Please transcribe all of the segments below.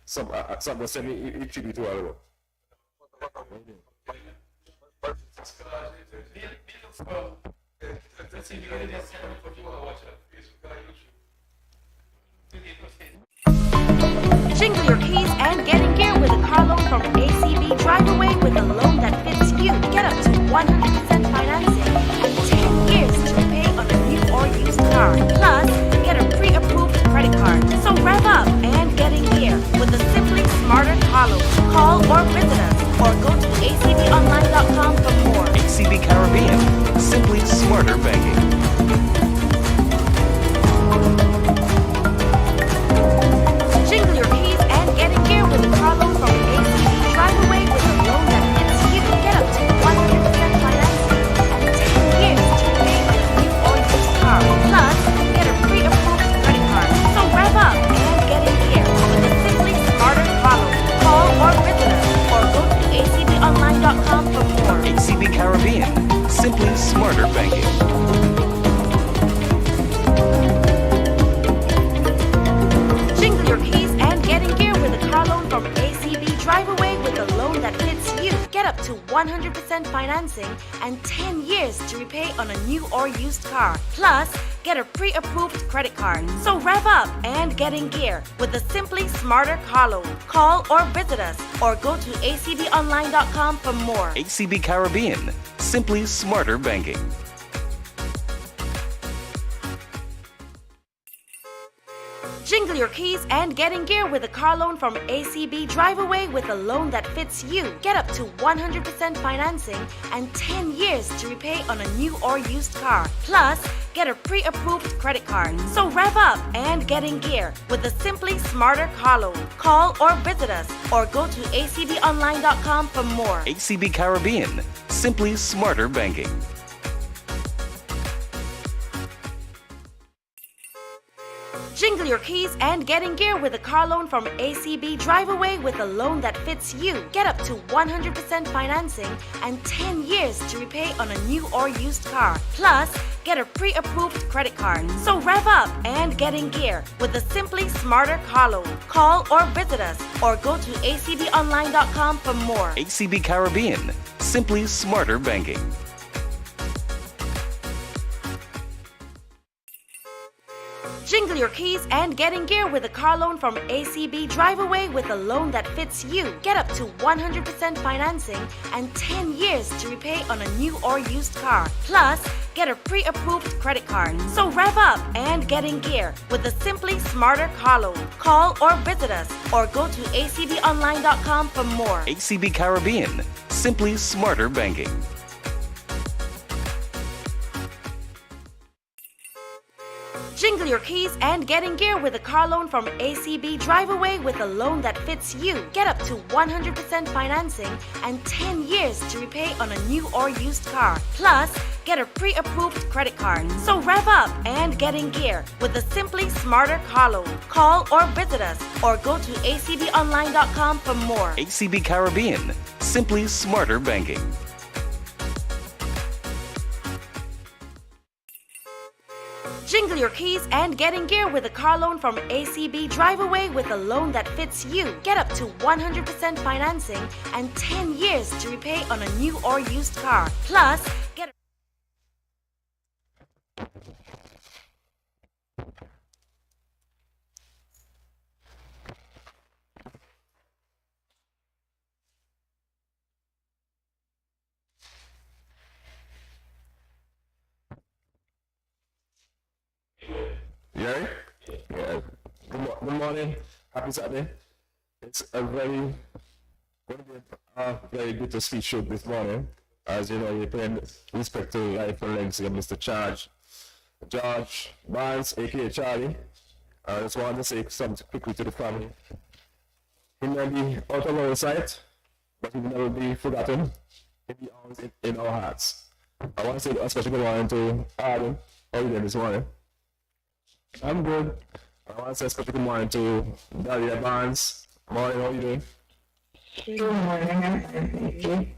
Some was semi tribute to all. Jingle your keys and get in gear with a car loan from ACB. Drive away with a loan that fits you. Get up to 100% financing and 10 years to pay on a new or used car. Plus, get a pre-approved credit card. So rev up and get in gear with a Simply Smarter car loan. Call or visit us or go to acbonline.com for more. ACB Caribbean, simply smarter banking. Jingle your keys and get in gear with a car loan from ACB. Drive away with a loan that fits you. Get up to 100% financing and 10 years to pay on a new or used car. Plus, get a pre-approved credit card. So rev up and get in gear with a Simply Smarter car loan. Call or visit us or go to acbonline.com for more. ACB Caribbean, simply smarter banking. Jingle your keys and get in gear with a car loan from ACB. Drive away with a loan that fits you. Get up to 100% financing and 10 years to repay on a new or used car. Plus, get a pre-approved credit card. So rev up and get in gear with the Simply Smarter car loan. Call or visit us or go to acbonline.com for more. ACB Caribbean, simply smarter banking. Jingle your keys and get in gear with a car loan from ACB. Drive away with a loan that fits you. Get up to 100% financing and 10 years to repay on a new or used car. Plus, get a pre-approved credit card. So rev up and get in gear with the Simply Smarter car loan. Call or visit us or go to acbonline.com for more. ACB Caribbean, simply smarter banking. Jingle your keys and get in gear with a car loan from ACB. Drive away with a loan that fits you. Get up to 100% financing and 10 years to repay on a new or used car. Plus, get a pre-approved credit card. So rev up and get in gear with the Simply Smarter car loan. Call or visit us or go to acbonline.com for more. ACB Caribbean, simply smarter banking. Jingle your keys and get in gear with a car loan from ACB. Drive away with a loan that fits you. Get up to 100% financing and 10 years to repay on a new or used car. Plus, get a pre-approved credit card. So rev up and get in gear with the Simply Smarter car loan. Call or visit us or go to acbonline.com for more. ACB Caribbean, simply smarter banking. Jingle your keys and get in gear with a car loan from ACB. Drive away with a loan that fits you. Get up to 100% financing and 10 years to repay on a new or used car. Plus, get a pre-approved credit card. So rev up and get in gear with the Simply Smarter car loan. Call or visit us or go to acbonline.com for more. ACB Caribbean, simply smarter banking. Jingle your keys and get in gear with a car loan from ACB. Drive away with a loan that fits you. Get up to 100% financing and 10 years to repay on a new or used car. Plus, get Yeah? Yeah. Good morning. Happy Saturday. It's a very good to speak show this morning. As you know, you're paying respect to life and legacy of Mr. George Barnes, aka Charlie. I just wanted to say something quickly to the family. He may be out of our sight, but he will never be forgotten. He'll be always in our hearts. I want to say a special good morning to Adam. How are you doing this morning? I'm good. I want to say a special good morning to Dahlia Barnes. Morning, how are you doing? Good morning, I'm fine, thank you.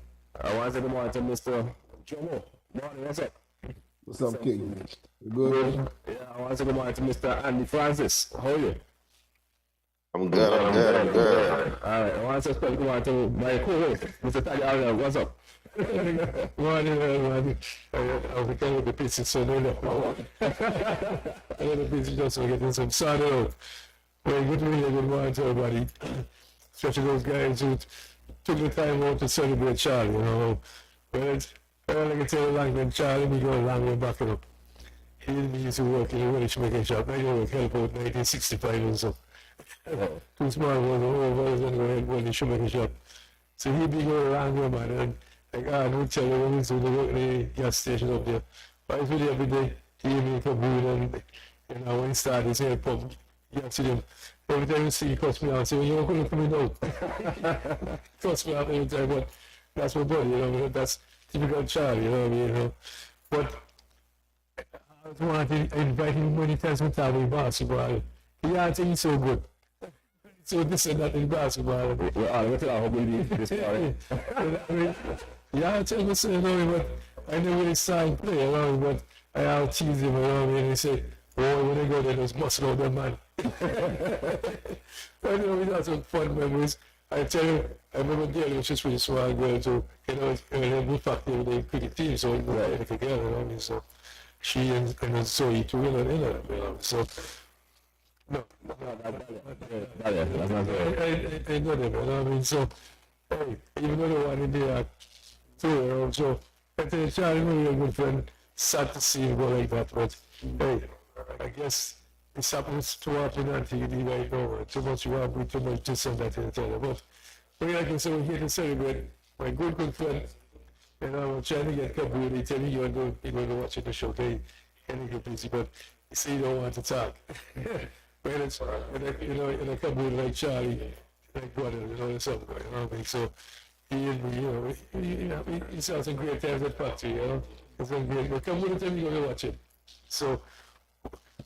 I want to say good morning to Mr. Jomo. Morning, what's up? What's up, King? You good? Yeah, I want to say good morning to Mr. Andy Francis. How are you? I'm good. I'm good. I'm good. All right, I want to say welcome to my co-host, Mr. Taddy Allen. What's up? Morning, everybody. I was kind of the busy, so no, no. I was busy just for getting some sun out. Well, good morning to everybody. Especially those guys who took the time out to celebrate Charlie, you know. Well, I can tell you, like when Charlie, we go along and back it up. He used to work in a Welsh making shop. I know help out 1965 and so. Too small was over when the shoemaking shop. So he'd be going around here, man, and like, I would tell you when he's doing the gas station up there. But I was with him every day. He make a brew and, you know, when he started his hair pump, you have to him. Every time you see he cuts me out, say, well, you're going to come in out. Cuts me out every time, but that's my buddy, you know, that's typical Charlie, you know what I mean, you know. But I was wanting to invite him many times to talk about basketball. He had to eat so good. So this and that in basketball. Well, what's how we this party? I mean, yeah, I tell you, you know, but I never really saw him play, you know, but I have teased him, you know, and he said, oh, when they go there, there's muscle out there, man. But, you know, we had some fun memories. I tell you, I remember Gail was just really smart girl, so, you know, we fact, they were cricket team, so we were together, you know, I mean, so she and Zoe to win it, you know, so. No, I know them, you know, I mean, so, hey, even though they wanted the too, you know, so, I tell you, Charlie, really a good friend, sad to see him go like that, but, hey, I guess it's happens too often on TV right now, too much robbery, too much this and that, and that, but, I can say we're here to celebrate my good friend, you know, I'm trying to get Kabul, they tell me you're going to watch the show, they can't get busy, but you say you don't want to talk. But it's, you know, in a couple like Charlie, like brother, you know, something, you know what I mean? So he and me, you know, he saw some great times at factory, you know. It's been great. But come with the time you're going to watch it. So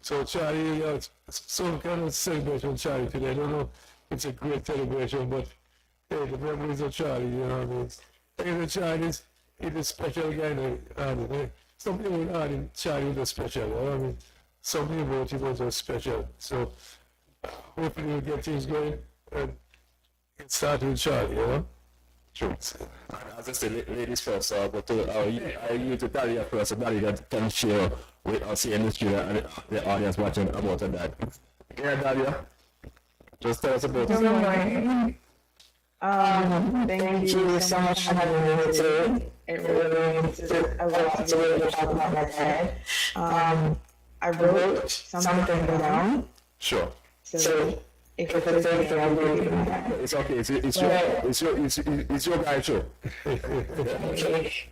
Charlie, you know, some kind of celebration with Charlie today. I don't know if it's a great celebration, but hey, the memories of Charlie, you know what I mean? Hey, Charlie he's a special guy, you know. Some people would add in Charlie was a special, you know what I mean? Something about it was special. So hopefully we'll get things going and get started with Charlie, you know? True. As I said, ladies first, but I you to tell you first about that can share with us here in the studio and the audience watching about that. Yeah, Dalia, just tell us about Good morning. Thank you so much for having me today. It really means a lot to be able to talk about my dad. I wrote something down. Sure. So if it's okay, I'll read it. It's okay. It's your guy show. Okay.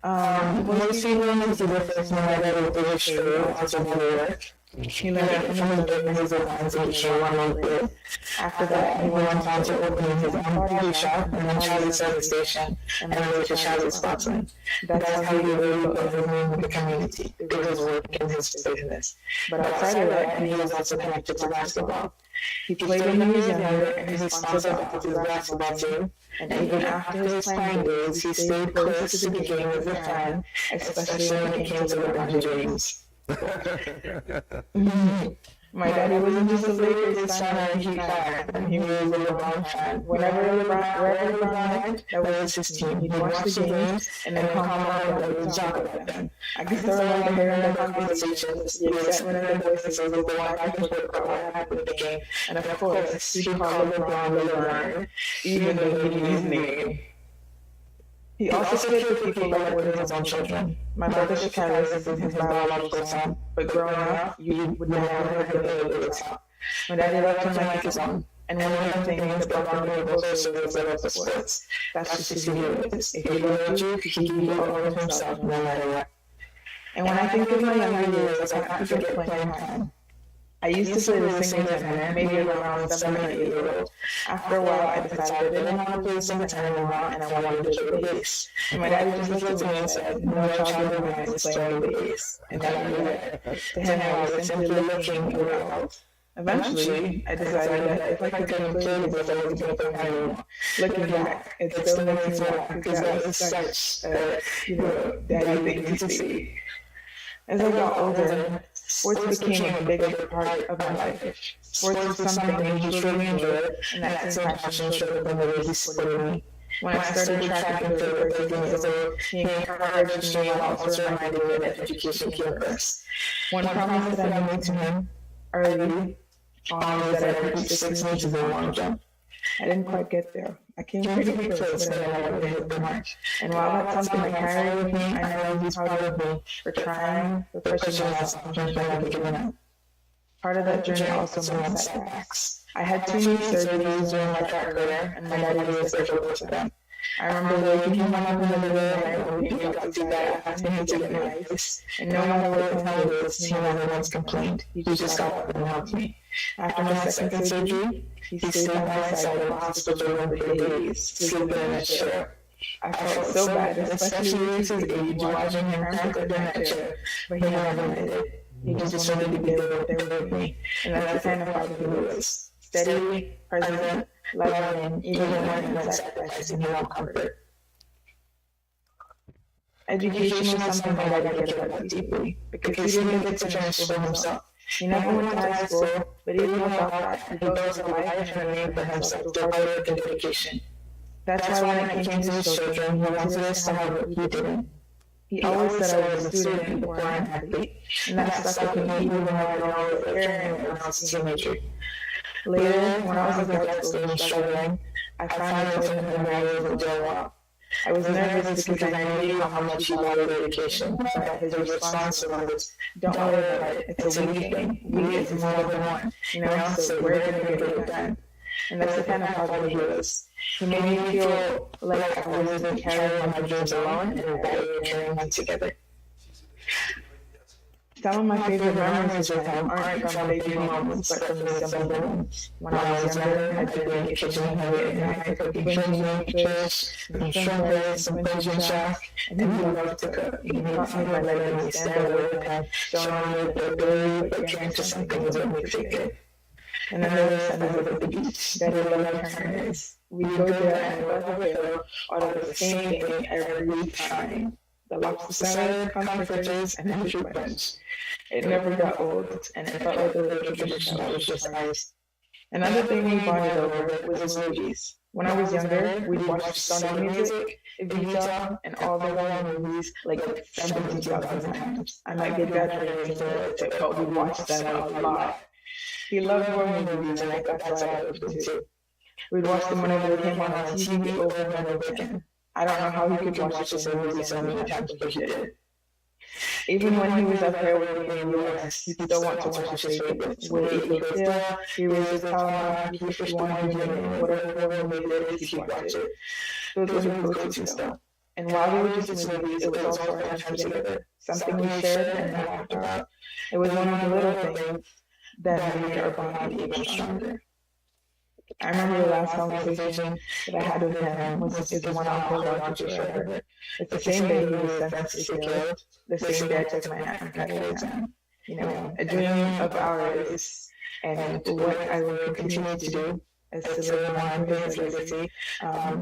Most people need to difference no matter what they show as a work. He learned from his business lines and he one with. After that, he went on to open his own body shop and then Charlie's service station and then went to Charlie's Sparkman. That's how he really got over in the community through his work and his business. But outside of that, he was also connected to basketball. He played when he was younger and he sponsored his basketball team. And even after his playing days, he stayed close to the game as a fan, especially when it came to LeBron James. My daddy wasn't just a Lakers fan or a Heat fan, he was a LeBron fan. Wherever LeBron went, that was his team. He'd watch the games and then come out and would talk about them. I could throw around the hair in the conversations, the excitement in their voices as they go back and forth about what happened in the game. And of course, he called LeBron, even though he knew his name. He also cared for people that were his own children. My brother Shakaris is his biological son, but growing up, you would never have heard the biological son. My daddy loved him like his own, and one of the things that brought him closer was the love of sports. That's just who he is. If he loved you, he gave you all of himself no matter what. And when I think of my younger years, I can't forget playing time. I used to play the single tenor, maybe around 7 or 8 years old. After a while, I decided I didn't want to play the single tenor anymore, and I wanted to play the bass. And my dad just looked at me and said, "No child of mine is playing the bass." And that was it. To him, I was simply looking around. Eventually, I decided that if I couldn't play the bass, I wasn't going to play anymore. Looking back, it still makes me laugh because that was such a, daddy thing to see. As I got older, Sports became a bigger part of my life. Sports was something he truly enjoyed, and that same passion showed up in the way he supported me. When I started track and field at 13 years old, he encouraged me while also reminding me that education came first. One promise that I made to him early on was that I would reach 6 meters in long jump. I didn't quite get there. I came pretty close, but I never hit the mark. And while that's something I carry with me, I know he's proud of me for trying, for pushing myself, and for never giving up. Part of that journey also meant setbacks. I had 2 knee surgeries during my track career, and my daddy was there for both of them. I remember waking him up in the middle of the night when he got too bad, asking him to get me ice. And no matter what time it was, he never once complained. He just got up and helped me. After my second surgery, he stayed by my side in the hospital room for days, sleeping in a chair. I felt so bad, especially at his age, watching him cramped in that chair, but he never minded. He just wanted to be there with me, and that's the kind of father he was. Steady, present, loving, even when he was sacrificing his own comfort. Education was something my dad cared about deeply, because he didn't get to finish for himself. He never went to high school, but even without that, he built a life and a name for himself through hard work and dedication. That's why when it came to his children, he wanted us to have what he didn't. He always said I was a student before an athlete, and that stuck with me even when I was always caring when I was a teenager. Later, when I was in grad school and struggling, I finally told him that I was doing well. I was nervous because I knew how much he valued education, but his response was, "Don't worry about it, it's a we thing. We is more than one, so we're going to get it done." And that's the kind of father he was. He made me feel like I wasn't carrying my dreams alone, and that we were carrying them together. Some of my favorite memories with him aren't from big moments, but from the simple moments. When I was younger, I'd be in the kitchen and I could cook Benjamin fish, and shrimp rays, and Benjamin shack, and he loved to cook. He taught me by letting me stand there with him, showing me the ability to put your hand to something was what makes it good. And then there was Sundays at the beach that he loved tournaments. We'd go there and love the fill out of the same thing every time. The lobster salad, comforters, and the fruit punch. It never got old, and it felt like a little tradition that was just ours. Another thing we bonded over was movies. When I was younger, we'd watch Sound of Music, Evita, and all the horror movies like 17,000 times. I might get exaggerating a bit, but we watched them a lot. He loved horror movies, and I thought that's why I loved them too. We'd watch them whenever they came on TV over and over again. I don't know how he could watch the same movie so many times, but he did. Even when he was up here with me in the US, he'd still want to watch his favorites. Would he look there? He raised Kalama, he 51, whatever movie it is, he'd watch it. Those were his go-to still. And while they were just movies, it was also our time together. Something we shared and laughed about. It was one of the little things that made our bond even stronger. I remember the last conversation that I had with him is the one I'll hold on to forever. It's the same day he was sentenced killed, the same day I took my NCAT exam. A dream of ours, and what I will continue to do is to live on his legacy,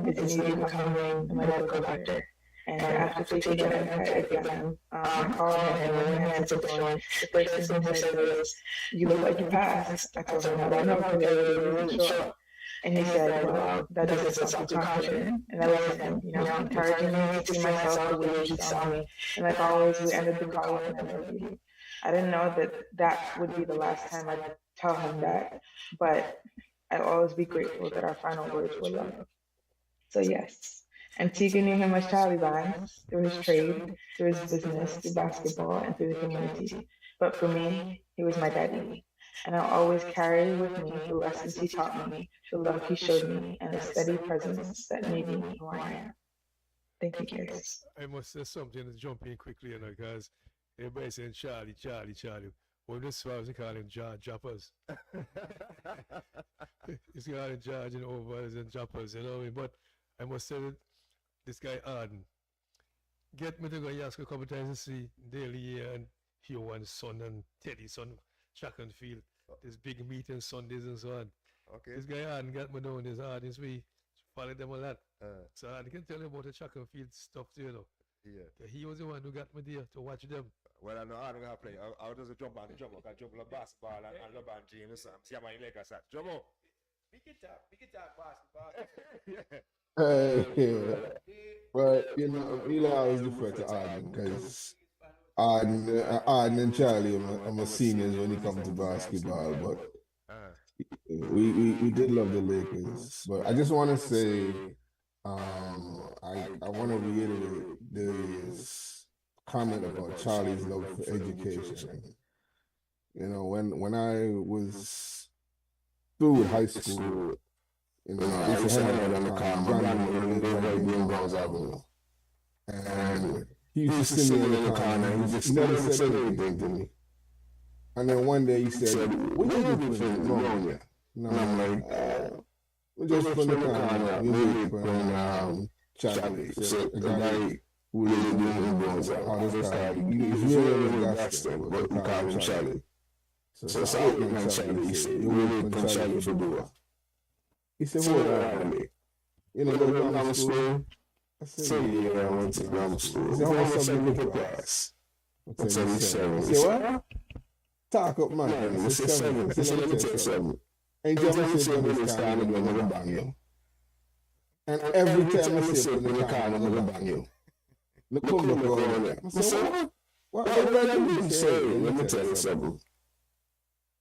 is me becoming a medical doctor. And after taking that NCAT exam, I called him and when he answered the phone, the first thing he said was, "You look like you passed." I told him, "I don't know, because I wasn't sure." And he said, "Well, that doesn't sound too confident." And I listened to him, encouraging me to see myself the way he saw me. And like always, we ended the call with an I love you. I didn't know that would be the last time I'd tell him that, but I'll always be grateful that our final words were love. So yes, Antigua knew him as Charlie Vines, through his trade, through his business, through basketball, and through the community. But for me, he was my daddy. And I'll always carry with me the lessons he taught me, the love he showed me, and the steady presence that made me who I am. Thank you, guys. I must say something to jump in quickly, because everybody's saying Charlie, Charlie, Charlie. Well, this was they call him John Joppers. He's got in charge and overs and Joppers, But I must say that this guy Arden get me to go ask a couple times to see Daily here and Hugh and son and Teddy's son. Track and field, this big meeting Sundays and so on. Okay. This guy Arden got me down this audience. We follow them a lot. So I can tell you about the track and field stuff too, Yeah. He was the one who got me there to watch them. Well, I know I'm gonna play. I was just jump on the drummer, can jump on basketball and jump on James. See how many Lakers at. Drummer. We can talk basketball. Yeah. But Eli always defer to Arden because Arden and Charlie are my seniors when it comes to basketball. But we did love the Lakers. But I just want to say, I want to reiterate this comment about Charlie's love for education. When I was through with high school, I used to hang out on the car. My grandmother lived right near Browns Avenue. And he used to sit me in the car and he just never said anything to me. And then one day he said, "What you do for pneumonia?" And I'm like, "We just put the car we wait for Charlie." So the guy who lives in Browns Avenue, this guy, he's really Gaston, but we call him Charlie. So I opened and Charlie, he said, "You wait for Charlie for door." He said, "Hold on, me. You know, go to grammar school?" I said, "Yeah, I went to grammar school." He said, "How much subject per class?" I said, "7." He said, "What?" "Talk up, man." I said, "7." He said, "Let me take 7." And John said, "When this car, I'm going to bang you." And every time I say, "When the car, I'm going to bang you." Look, come on there. I said, "What did I do?" He said, "Let me tell you something.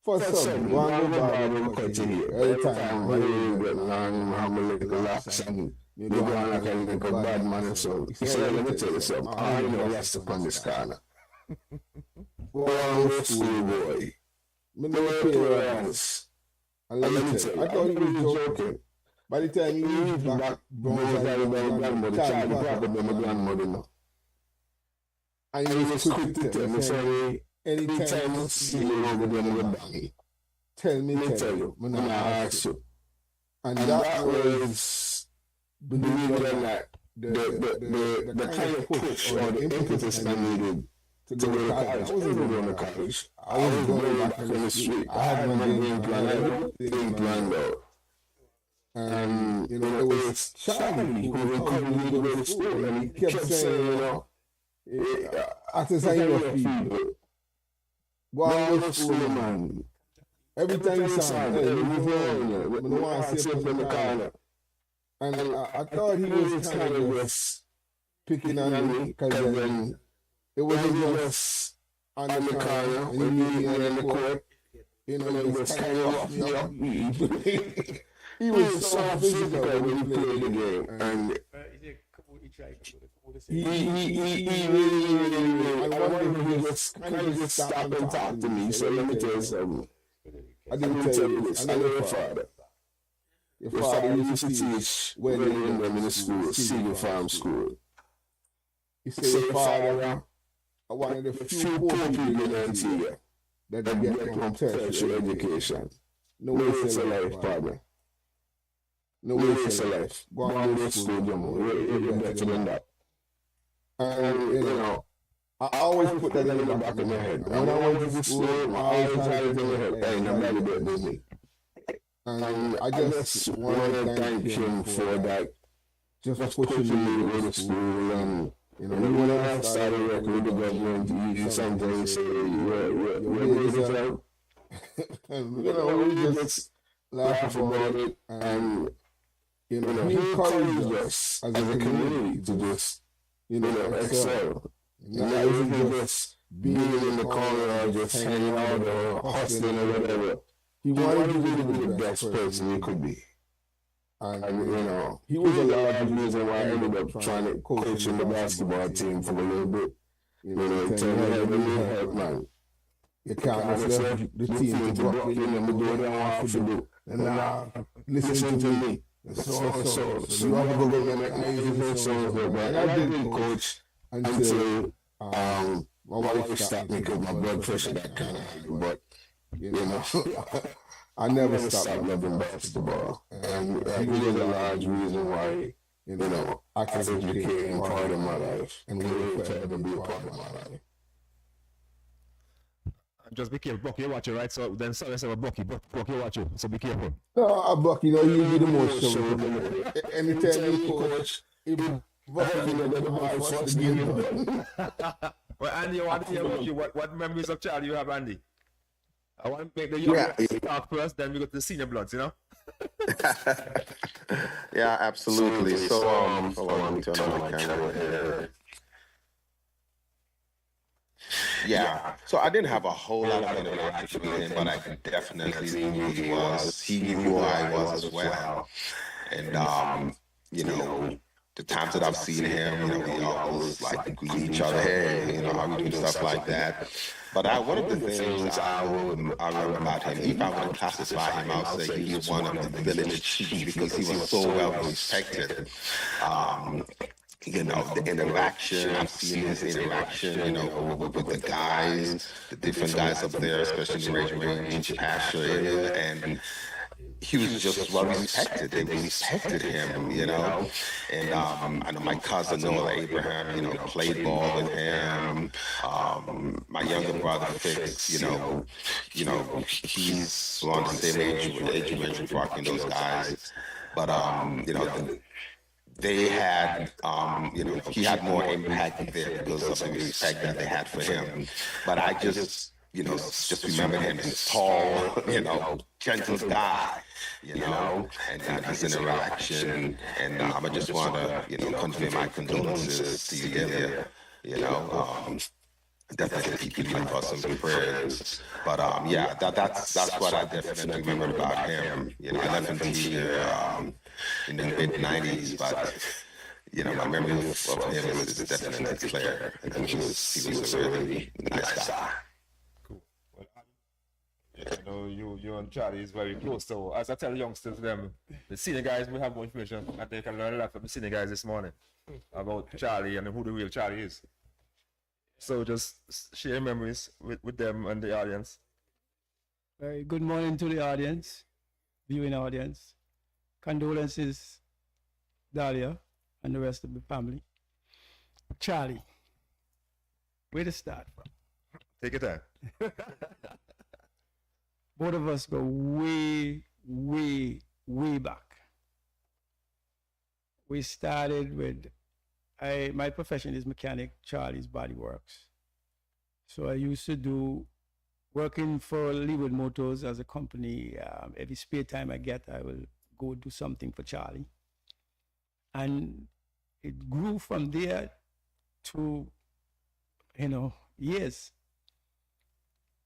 First something, go and go back and cut your hair. Every time when you get long, have a little locks and you go on like a little bad man and so." He said, "Let me tell you something. I know that's upon this corner. Go on with school, boy. Me never pay your hands." And let me tell you, I thought he was joking. By the time he reached back, Browns Island by my grandmother, Charlie brought up by my grandmother now. And he was quick to tell me, "Sorry, anytime you see me over there, I'm going to bang you. Tell me, tell you. I'm going to ask you." And that was, believe it or not, the kind of push or the impetus I needed to go to college. I wasn't going to college. I was going back on the street. I had my game plan. Everything planned out. And, it was Charlie who encouraged me to go to school. And he kept saying, after saying your people, go on to school, man. Every time you sound, "Hey, you know, I don't want to sit up in the corner." And I thought he was kind of just picking on me because it wasn't just on the corner and you meet me in the court. He was kind of off me up. He was so physical when he played the game. And he really, I wonder if he just kind of just stopped and talked to me. So let me tell you something. I didn't tell you this. I know your father. Your father used to teach when they were in the school, Seagull Farm School. He said your father are one of the few poor people in Nigeria that get from tertiary education. No waste of life, partner. No waste of life. Go on to school, you're better than that. And, I always put that in the back of my head. When I went to school, I always had it in my head, "Hey, nobody better than me." And I just want to thank him for that, just pushing me to go to school. And, when I started working with the government, you sometimes say, "Your grades are out." And, we just laugh about it. And, he encouraged us as a community to just, excel. Not even just being in the corner or just hanging out or hustling or whatever. He wanted to be the best person he could be. And, he was a large reason why I ended up trying to coach in the basketball team for a little bit. Tell me, "Hey, we need help, man. You can't just let the team to go in and do what they want to do. And now, listen to me." So you have to go get my eyes and so on. And I didn't coach until my wife stopped me because my blood pressure got kind of high. But, I never stopped loving basketball. And he was a large reason why, academics became part of my life and will forever be a part of my life. Just be careful, Bucky, you watch it, right? So then someone said, "Bucky, you watch it, so be careful." No, Bucky, you be the most trouble. Anytime you coach, if Bucky, the game. Well, Andy, I want to hear about you. What memories of Charlie you have, Andy? I want to make the young bloods talk first, then we go to the senior bloods, you know? Yeah, absolutely. So, hold on, let me turn on my camera here. Yeah, so I didn't have a whole lot of interaction with him, but I could definitely see who he was. He knew who I was as well. And, you know, the times that I've seen him, you know, we always like to greet each other, hey, you know, how we do stuff like that. But one of the things I remember about him, if I were to classify him, I would say he was one of the village chiefs because he was so well respected. You know, the interaction, I've seen his interaction, you know, with the guys, the different guys up there, especially the range pasture area, and he was just well respected. They respected him, you know. And I know my cousin Noah Abraham, you know, played ball with him. My younger brother Fix, you know, he's on the same age range with Rocky and those guys. But you know, they had, you know, he had more impact there because of the respect that they had for him. But I just, you know, just remember him as tall, you know, gentle guy, you know, and his interaction. And I just want to, you know, convey my condolences to you there, you know. Definitely keep him for some prayers. But yeah, that's what I definitely remember about him. You know, I left him here in the mid-90s, but you know, my memory of him is definitely clear. And he was a really nice guy. Cool. Well, you know, you and Charlie is very close. So as I tell youngsters, the senior guys will have more information. I think I learned a lot from the senior guys this morning about Charlie and who the real Charlie is. So just share memories with them and the audience. Very good morning to the audience, viewing audience. Condolences, Dahlia, and the rest of the family. Charlie, where to start from? Take your time. Both of us go way, way, way back. We started with, my profession is mechanic, Charlie's Body Works. So I used to do working for Leeward Motors as a company. Every spare time I get, I will go do something for Charlie. And it grew from there to, you know, years.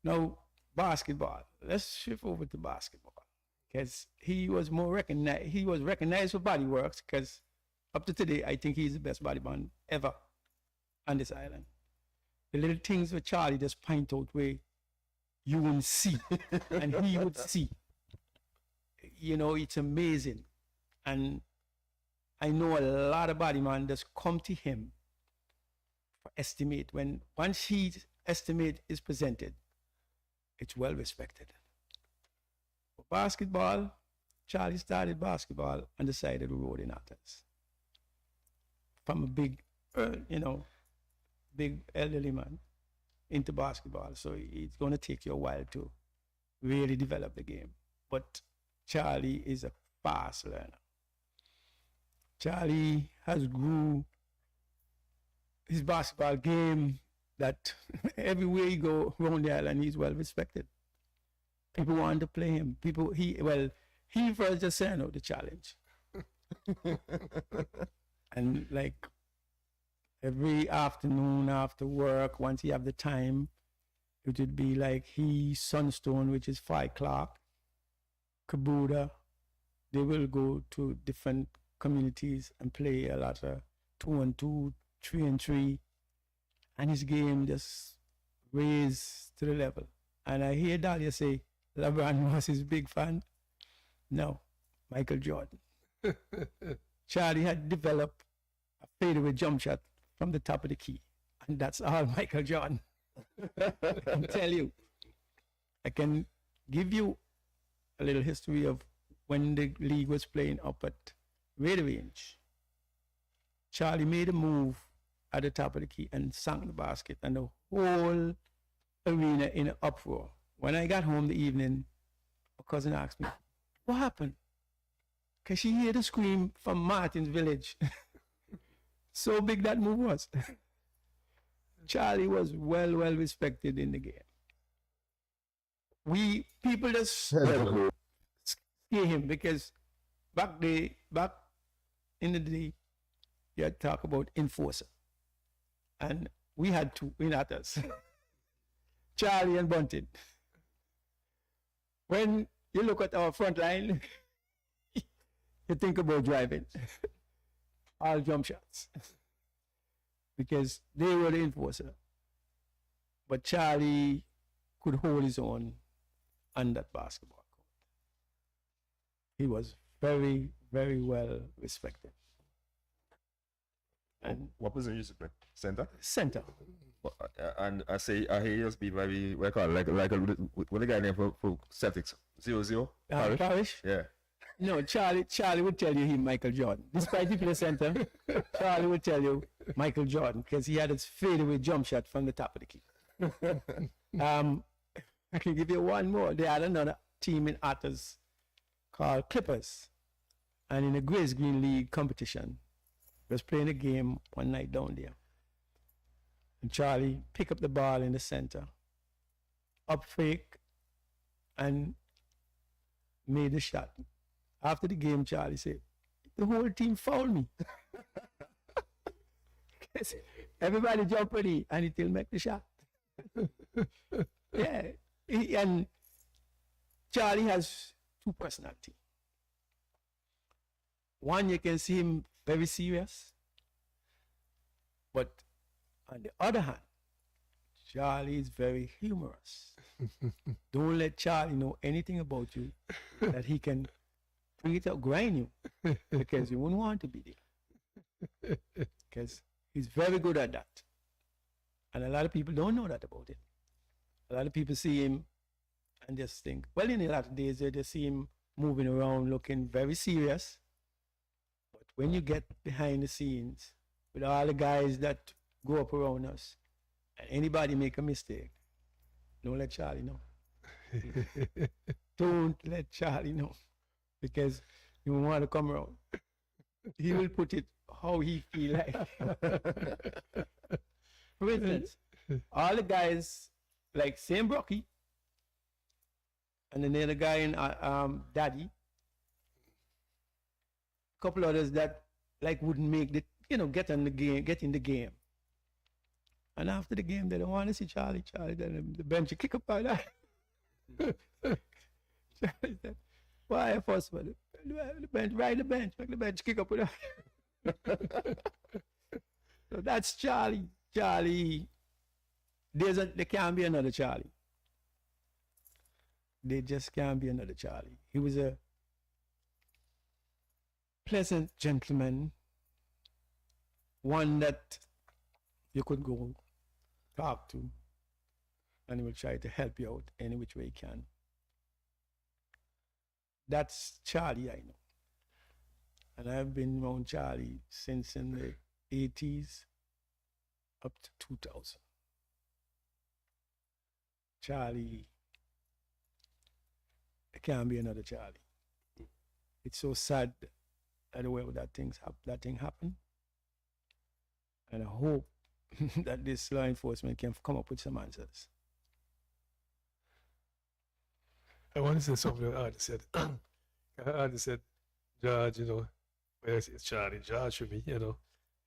Now, basketball. Let's shift over to basketball. Because he was more recognized, he was recognized for Body Works because up to today, I think he's the best body man ever on this island. The little things with Charlie just point out where you wouldn't see and he would see. You know, it's amazing. And I know a lot of body man just come to him for estimate. Once his estimate is presented, it's well respected. For basketball, Charlie started basketball on the side of the road in Athens. From a big, you know, big elderly man into basketball. So it's going to take you a while to really develop the game. But Charlie is a fast learner. Charlie has grew his basketball game that everywhere you go around the island, he's well respected. People want to play him. He first just said no the challenge. And like every afternoon after work, once he have the time, it would be like Sunstone, which is 5 o'clock, Kabuda. They will go to different communities and play a lot of 2-on-2, 3-on-3, and his game just raised to the level. And I hear Dahlia say LeBron was his big fan. No, Michael Jordan. Charlie had developed a fadeaway jump shot from the top of the key. And that's all Michael Jordan. I can tell you. I can give you a little history of when the league was playing up at Radio Range. Charlie made a move at the top of the key and sank the basket, and the whole arena in an uproar. When I got home the evening, my cousin asked me, what happened? Because she heard the scream from Martin's village. So big that move was. Charlie was well respected in the game. People just scare him because back in the day, you had talk about enforcer, and we had two in others, Charlie and Bunting. When you look at our front line, you think about driving, all jump shots, because they were the enforcer. But Charlie could hold his own on that basketball court. He was very well respected. And What position you used to play? Center? center. And I hear you used to be very, what call it, like what the guy named for Celtics? 0-0? Parish? Yeah. No, Charlie would tell you he Michael Jordan. Despite he played center, Charlie would tell you Michael Jordan because he had his fadeaway jump shot from the top of the key. I can give you one more. They had another team in Otters called Clippers. And in the Grace Green League competition, was playing a game one night down there. And Charlie picked up the ball in the center, up fake, and made the shot. After the game, Charlie said, the whole team fouled me. Everybody jump ready, and he still make the shot. Yeah. And Charlie has two personalities. One, you can see him very serious. But on the other hand, Charlie is very humorous. Don't let Charlie know anything about you that he can bring it up, grind you, because you wouldn't want to be there. Because he's very good at that. And a lot of people don't know that about him. A lot of people see him and just think, well, in a lot of days, they just see him moving around looking very serious. But when you get behind the scenes with all the guys that go up around us, and anybody make a mistake, don't let Charlie know. Don't let Charlie know, because you want to come around. He will put it how he feel like. For instance, all the guys like Sam Brocky and then the other guy in Daddy, couple others that like wouldn't make the get in the game. And after the game, they don't want to see Charlie. Then the bench kick up by that. Charlie said, "Why first one? The bench, ride the bench, make the bench kick up with that." So that's Charlie. Charlie, there can't be another Charlie. There just can't be another Charlie. He was a pleasant gentleman, one that you could go talk to, and he will try to help you out any which way he can. That's Charlie I know. And I've been around Charlie since in the 80s up to 2000. Charlie, there can't be another Charlie. It's so sad that the way that thing happened. And I hope that this law enforcement can come up with some answers. I want to say something Artie said. Artie said, George, well, it's Charlie, George for me,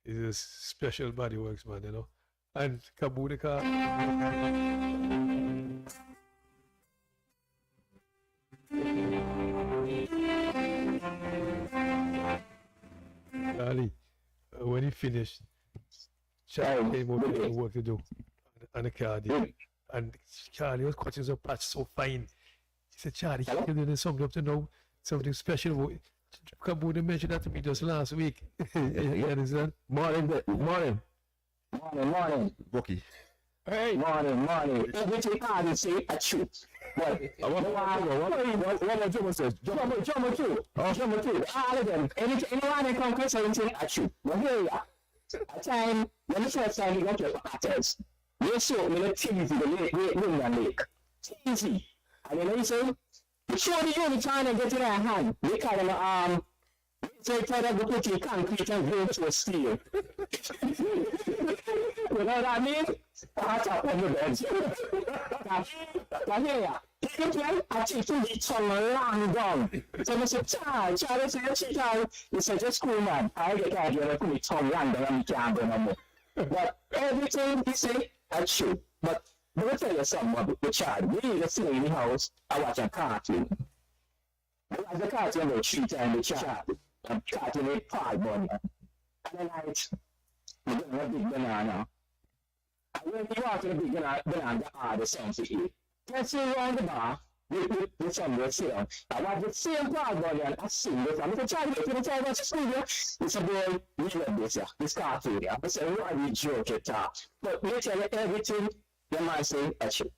he's a special body works man, And Kabudika. Charlie, when he finished, Charlie came over to work to do on the car deal. And Charlie was cutting some patch so fine. He said, Charlie, you're doing something up to know, something special. Kabuda mentioned that to me just last week. You understand? Morning. Bookie. Hey. Morning. Everything I say a truth. But what Jumbo says? Jumbo too. All of them. Anyone that come to say anything a truth. But here you are. A time, when the first time you got your patterns, you saw me the TV, the lake. TV. And you know you say, you show the unit trying to get in their hand. They call them, they try to go put in concrete and go to a steel. You know what I mean? That's up on the bed. Now here, you play, I teach you the tongue long gone. So I said, Charlie said, he said, just cool man. I get out here, I put my tongue long down and you can't go no more. But everything he say, that's true. But let me tell you something with Charlie. We just sit in the house, I watch a cartoon. I watch the cartoon about 3 times with Charlie. I'm cartoon with Paul Bunyan. And then we're going to a big banana. And when you walk to the big banana, the hardest song to eat. Let's see around the bar, with somebody sit down. I watch the same Paul Bunyan, I sing with him. I said, Charlie, can you tell me what's the studio? He said, boy, we love this, yeah, this cartoon, yeah. I said, why you joke at top? But we tell you everything, the man say, that's true.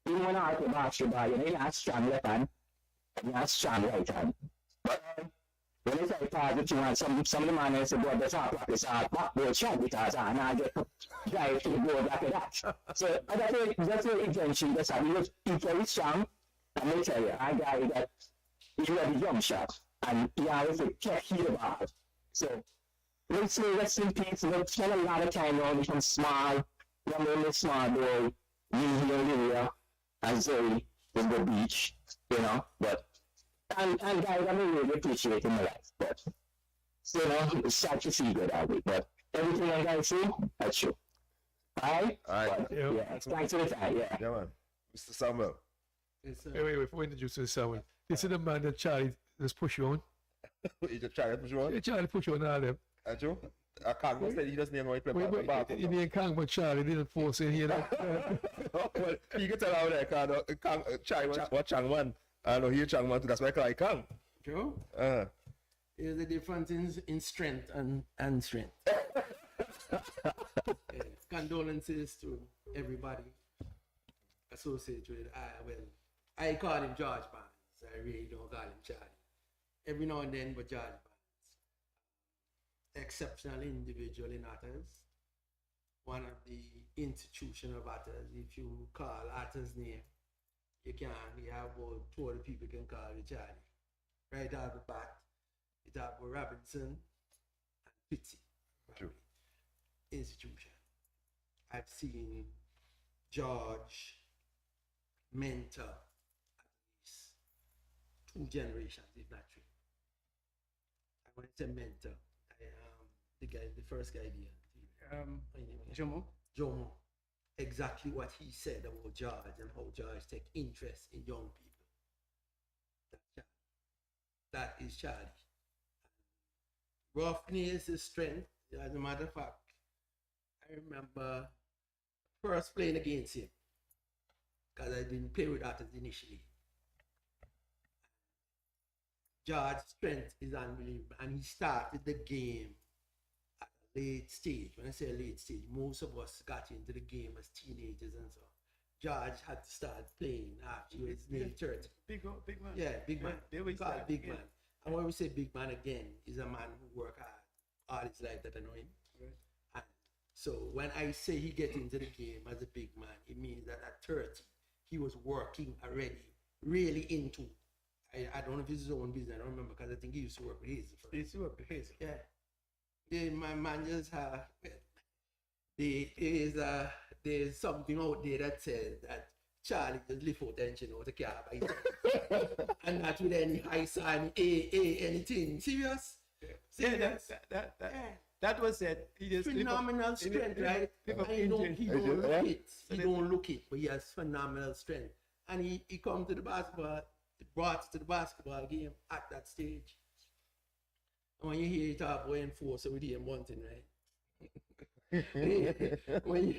Even when I go basketball, you know, you're not strong left hand, you're not strong right hand. But when they say positive, you want some of the man say, boy, that's our practice, our backboard shot because I get drive to the board after that. So that's the intention. That's how he's very strong. And they tell you, I got it that he had a young shot and he always kept heat about it. So let's say rest in peace. We'll spend a lot of time on from small, young small boy, me here in Lyria, and Zoe in the beach, you know, but and guys, I really appreciate in my life, but you know, it's sad to see good at it, but everything I guys see, that's true. Alright? Yeah, thanks for the time, yeah. Yeah, man. Mr. Samuel. Wait, before we introduce you to Samuel, this is the man that Charlie just push you on. You just try to push you on? Yeah, Charlie push you on all of them. True? I can't go he doesn't know he play basketball. You didn't Kang, but Charlie didn't force in here. Well, you can tell how there, Kang, Charlie, what Chang man. I know he Chang man too, that's why I call it Kang. True? There's a difference in strength and strength. Condolences to everybody associated with, I call him George Barnes. I really don't call him Charlie. Every now and then, but George Barnes. Exceptional individual in Otters. One of the institution of Otters. If you call Otters' name, you have about 2 other people can call you Charlie. Right out the bat, you have Robinson and Fitzy. True. Institution. I've seen George mentor at least 2 generations, if not 3. I want to say mentor. The first guy there. Jomo. Exactly what he said about George and how George take interest in young people. That is Charlie. Roughness is strength. As a matter of fact, I remember first playing against him because I didn't play with Otters initially. George's strength is unbelievable, and he started the game at a late stage. When I say late stage, most of us got into the game as teenagers and so. George had to start playing after he was nearly 30. Big man. Yeah, big man. They always Called say big man. And when we say big man again, is a man who work hard all his life that I know him. Right. And so when I say he get into the game as a big man, it means that at 30, he was working already, really into. I don't know if it's his own business. I don't remember because I think he used to work with Hazel first. He used to work with Hazel. Yeah. My man just there's something out there that says that Charlie just lift out tension out the car by himself. And not with any high sign, anything. Serious? Yeah, that was it. He just phenomenal strength, right? And he don't look it. He don't look it, but he has phenomenal strength. And he come to the basketball, brought to the basketball game at that stage. And when you hear it talk about enforcer with him wanting, right? when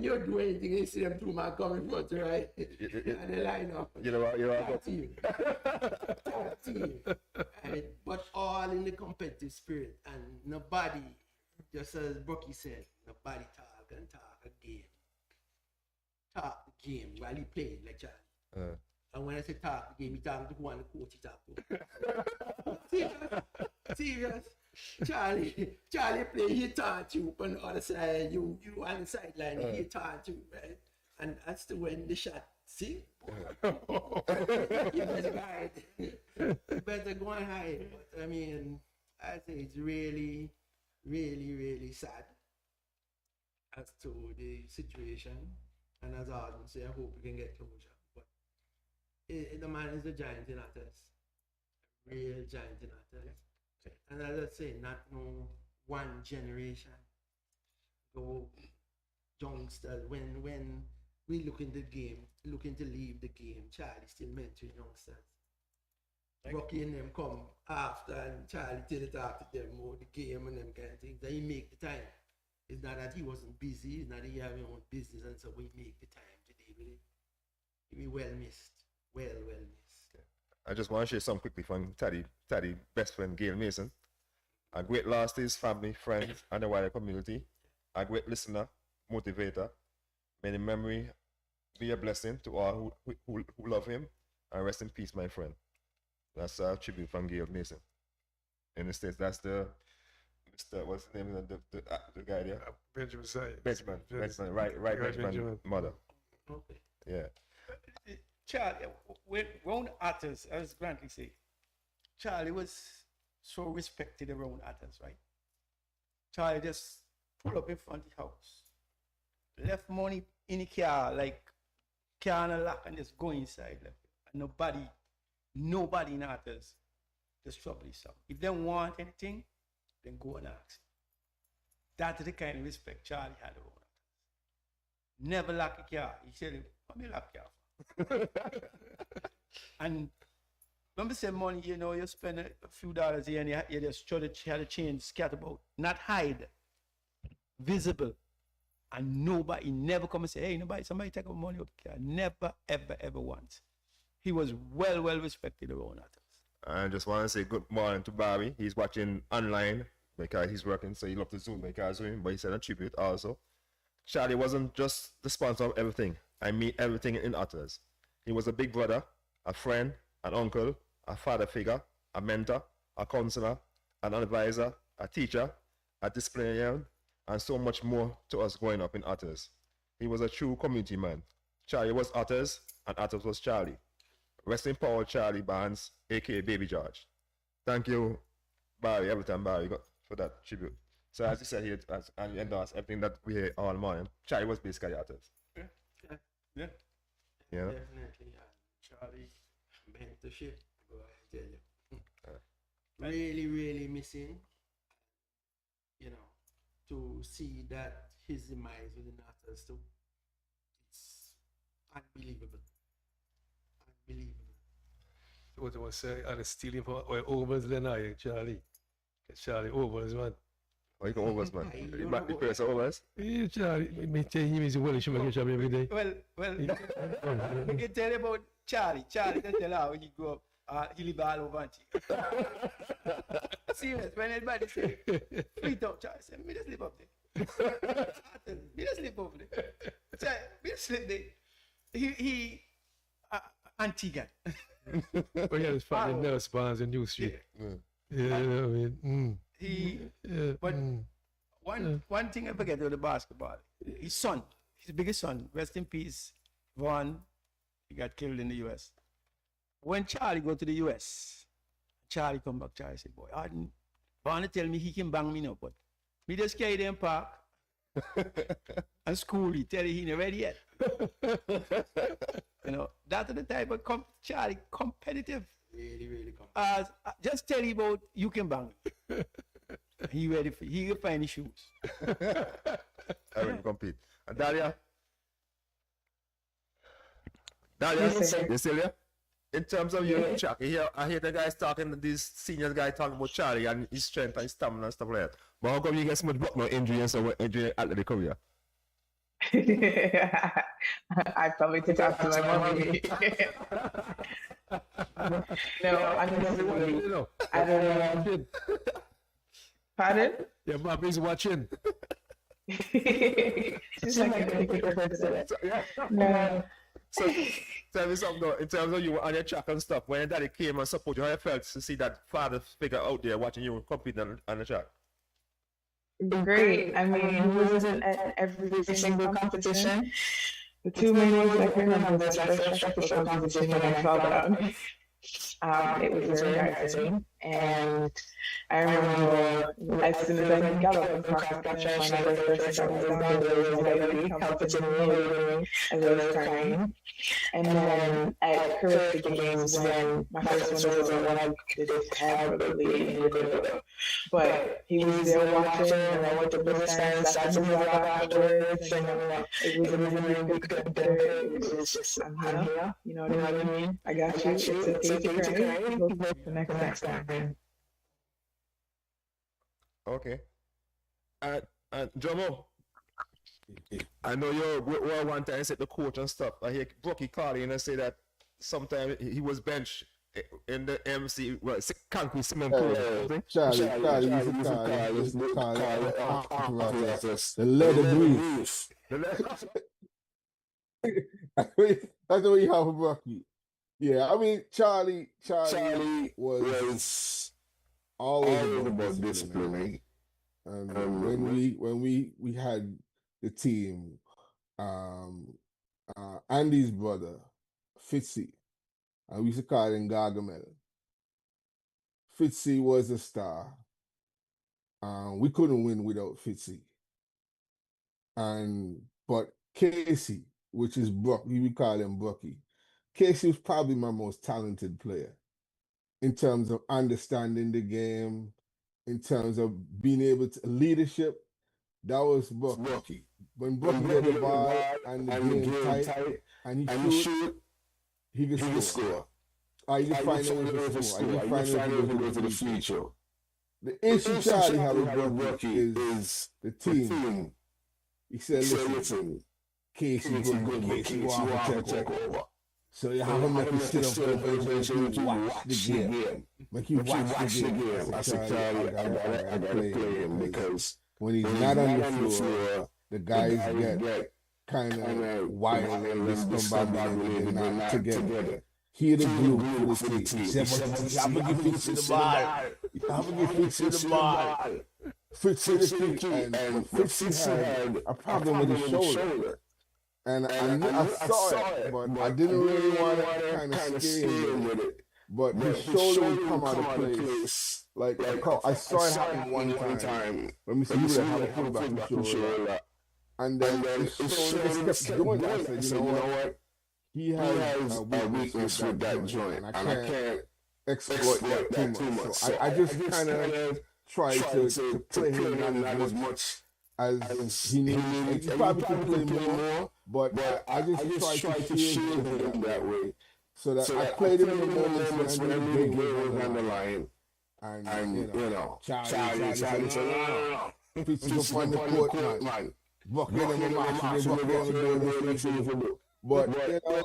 you're doing anything, you see them 2 man coming front, right? And they line up. You're team. Right? But all in the competitive spirit. And nobody, just as Brookie said, nobody talk a game. Talk the game while he playing like Charlie. And when I say talk the game, he talk to who and the coach he talk to. Serious. Charlie play, he taught you on the other side, you on the sideline, he taught you, right? And that's the when the shot, see? You better hide. You better go and hide. But I mean, I think it's really, really, really sad as to the situation, and as I would say, I hope we can get closure. But the man is a giant in Athens, real giant in Athens. And as I say, not no one generation. Go youngsters, when we look in the game, looking to leave the game, Charlie still mentoring youngsters. Rocky and them come after, and Charlie tell it after them more the game and them kind of things. Then he make the time. It's not that he wasn't busy, it's not that he having own business, and so we make the time to deal with it. He be well missed. Well missed. I just want to share something quickly from Teddy best friend Gail Mason. A great loss to his family, friends, and the wider community. A great listener, motivator. May the memory be a blessing to all who love him, and rest in peace, my friend. That's a tribute from Gail Mason. In the States, that's the Mr. What's the name of the guy there? Benjamin Sayed. Benjamin, right, Benjamin, mother. Okay. Yeah. Charlie, when Athens, as Grantley say, Charlie was so respected around Athens, right? Charlie just pull up in front of the house, left money in the car, like car and a lock, and just go inside. Left. And nobody in Athens just trouble himself. If they want anything, then go and ask. That's the kind of respect Charlie had around Athens. Never lock a car. He said, "Let me lock car." And when we say money, you spend a few dollars here and you just try to change, scatter about, not hide, visible. And nobody never come and say, "Hey, somebody take our money up here." Never, ever once. He was well respected around Athens. I just want to say good morning to Barry. He's watching online because he's working, so he loved to Zoom because Zoom, but he said a tribute also. Charlie wasn't just the sponsor of everything. I mean everything in Athens. He was a big brother, a friend, an uncle, a father figure, a mentor, a counselor, an advisor, a teacher, a disciplinarian, and so much more to us growing up in Athens. He was a true community man. Charlie was Athens, and Athens was Charlie. Rest in power, Charlie Barnes, aka Baby George. Thank you, Barry, every time Barry got for that tribute. So as you said here, and you endorse everything that we hear all morning, Charlie was basically Athens. Yeah. Yeah. Definitely. Charlie, mentorship, I tell you. Really missing, to see that his demise within Athens too. It's unbelievable. What I was saying, and stealing for overs than I, Charlie. Charlie overs, man. Oh, you got overs, man. You back the person overs? Yeah, Charlie, me tell him he's a well, he should make a every day. Well, I can tell you about Charlie. Charlie, can tell how when you grow up, he live all over Antigua. Serious, when anybody say, free talk, Charlie, say, me just live up there. Me just live over there. Charlie, me just live there. He Antigua. Oh, yeah, it's funny, Nurse Barnes and New Street. Yeah, I mean, One thing I forget about the basketball, his son, his biggest son, rest in peace, Vaughn, he got killed in the US. When Charlie go to the US, Charlie come back, Charlie say, "Boy, Vaughn tell me he can bang me now, but me just carry them park and school, he tell he ain't ready yet." That's the type of Charlie competitive. Really competitive. Just tell him about you can bang. He ready for he can find his shoes. I will compete. And Dalia? Yes, sir. You still there? In terms of you, Chuck, I hear the guys talking, these senior guys talking about Charlie and his strength and his stamina and stuff like that. But how come you get so much block no injury and so injury at the career? I probably could talk to my mommy. No, I don't know. Pardon? your mommy's watching. She's like a big person. No. So tell me something though, in terms of you on your track and stuff, when your daddy came and support you, how you felt to see that father figure out there watching you compete on the track? Great. I mean, he wasn't at every single competition. The two main ones I can remember was our first track and field competition when I fell down. It was very embarrassing. And I remember as soon as I got up and crossed the finish line, the first person that was down there was my baby comforting me as I was crying. And then at Carissa Games, when my first one was when I did terribly in the but he was there watching, and I went to the stand, sat to me afterwards, and it was a really good consider. It was just, I'm here, you know what I mean? I got you. It's okay to cry. Go for the next time. Okay. And Jomo, I know you're one time said the coach and stuff. I hear Brookie calling and say that sometimes he was benched in the MC, concrete cement court. Charlie used to call the leather brief. That's the way you have a Brookie. Yeah, I mean, Charlie was always about discipline. And when we had the team, Andy's brother, Fitzy, and we used to call him Gargamel. Fitzy was a star. We couldn't win without Fitzy. But Casey, which is Bucky, we call him Bucky. Casey was probably my most talented player in terms of understanding the game, in terms of being able to leadership. That was Bucky. When Bucky had the ball and the game tight and he shoot, he could score. You can find a way to score. You can find a way to go to the future. The issue Charlie had with Bucky is the team. He said, listen, Casey, Casey want to take over. So you have to make him sit up for the watch the game. Make you watch the game. I said, Charlie, I gotta play him because when he's not on the floor, the guys get kind of wild and discombobulated and not together. He the glue for the team. He said, but you have to get Fitz to the ball. You have to get Fitz to the ball. Fitz to the team. And Fitz had a problem with his shoulder. And I saw it, but I didn't really want to kind of scare him with it. But his shoulder would come out of place. Like I saw it happen one time. Let me see you would have a pull back the shoulder. And then his shoulder just kept doing that. I said, you know what? He has a weakness with that joint, and I can't exploit that too much. So I just kind of tried to play him not as much as he needed. He probably could play more, but I just tried to shield him that way. So that I played him in the moments when the game was on the line. And you know, Charlie said, no. Fitz up on the court, man. Buck him and match him, buck him. But you know,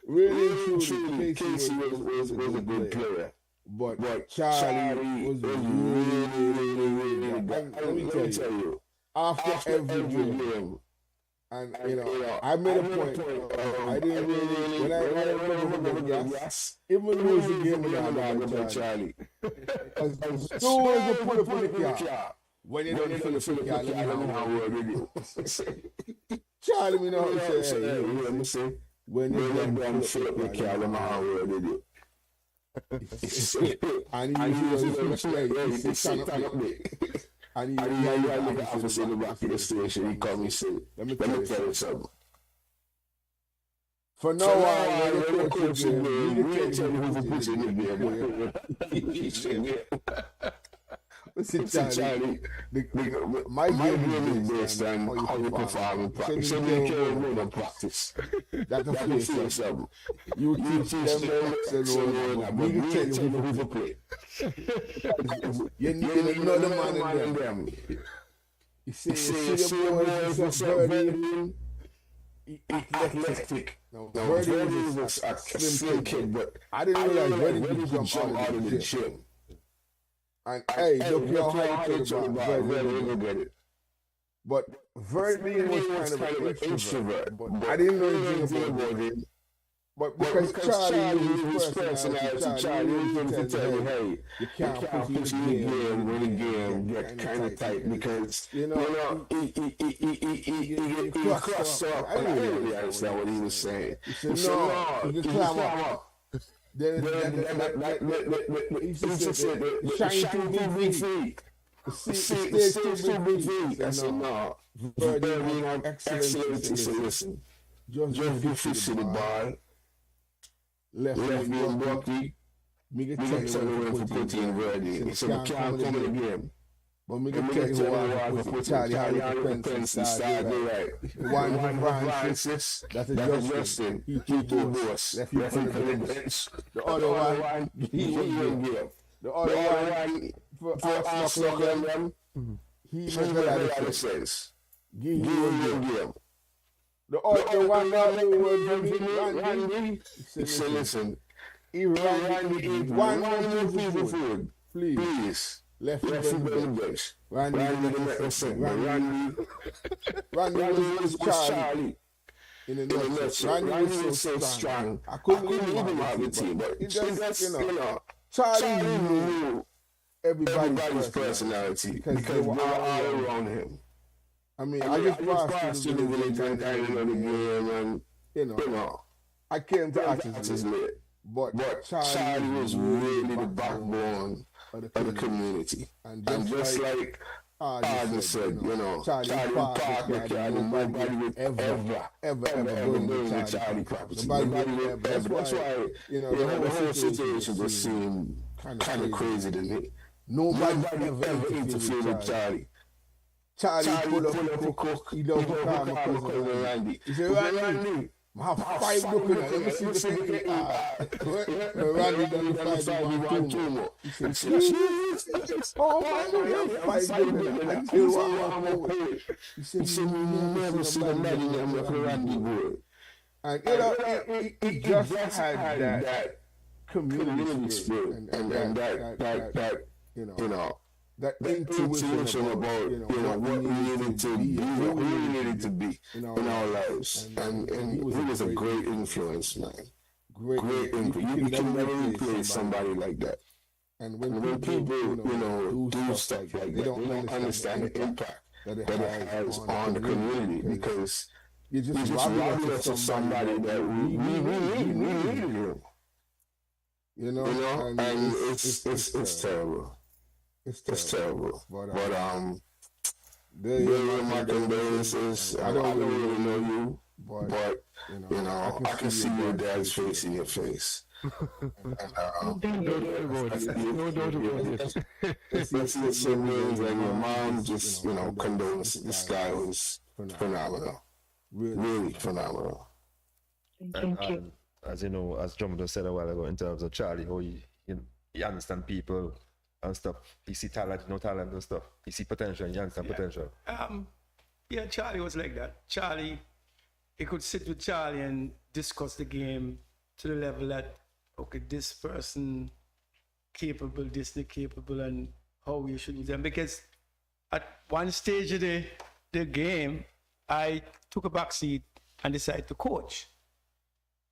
really and truly, Casey was a good player. But Charlie was really good. Let me tell you, after every game, and you know, I made a point. I didn't really when I remember the gas, even lose the game without Charlie. As soon as you put up in the car, when you don't feel the car, let me know how we're ready. Charlie, me know how to say, hey, let me say, when you get done, fill up the car, let me know how we're ready. And he was like, he said, up me. And he had the officer in the back of the station. He called me and said, let me tell you something. For now on, when you coach the game, you tell me who puts in the game. Listen, Charlie, my game is based on how you perform in practice. So you can't win in practice. That's a face something. You teach them and we can tell you who to play. You know the man in them. You see your boys, it's a birdie, athletic. Now, birdie is a slim kid, but I didn't realize birdie could jump out of the gym. And hey, look how high you talk about Verdi. But Verdi was kind of an introvert. But I didn't know anything about him. But because Charlie knew his personality, Charlie was going to tell you, hey, you can't push the game when the game get kind of tight because, you know, he crossed up. I didn't really understand what he was saying. He said, no, you can climb up. Then he used to say the shine too big feet. The stage too big feet. I said, no. Birding and excellent. He said, listen. Just give fish to the ball. Left me in Bucky. Me get tell you when to put in Birdie. He said, can't come in the game. But me get tell you who to put Charlie Harry Pence start right. One Francis, that's a Justin. He two boss. Left him on the bench. The other one, he won't give. The other one, for Arsenal, he made a lot of sense. Give him give. The other one, Randy, he said, listen, he Randy, one people food, please. Left him on the bench. Randy was Charlie. In the next, Randy was so strong. I couldn't leave him out of the team, but it just, you know, Charlie knew everybody's personality because they were all around him. I mean, I just passed through the village and I know the game, and you know, I came to Artists late, but Charlie was really the backbone of the community. And just like Arden said, you know, Charlie Park, nobody would ever go into Charlie property. Nobody would ever. That's why, you know, the whole situation just seemed kind of crazy to me. Nobody ever interfered with Charlie. Charlie pull up a cook, he don't call my cousin Randy. He said, Randy, I have 5 looking at him. Let me see Randy done 5 more. He said, oh man, 5 looking at him. He said, you never see the man in the Randy boy. And you know, it just had that community spirit and that, you know, that intuition about, you know, what we needed to be, what we needed to be in our lives. And he was a great influence, man. Great influence. You can never replace somebody like that. And when people, you know, do stuff like that, they don't understand the impact that it has on the community, because you just robbed us of somebody that we needed him. You know, and it's terrible. It's terrible. But there are my condolences. I don't really know you, but you know, I can see your dad's face in your face. Don't doubt about it. It's your siblings and your mom. Just, you know, condolences. This guy was phenomenal. Really phenomenal. Thank you. As you know, as Drummond said a while ago, in terms of Charlie, how he understand people and stuff. He see talent, no talent and stuff. He see potential and you understand potential. Yeah, Charlie was like that. Charlie, he could sit with Charlie and discuss the game to the level that, okay, this person capable, this not capable, and how you should do them. Because at one stage of the game, I took a back seat and decided to coach.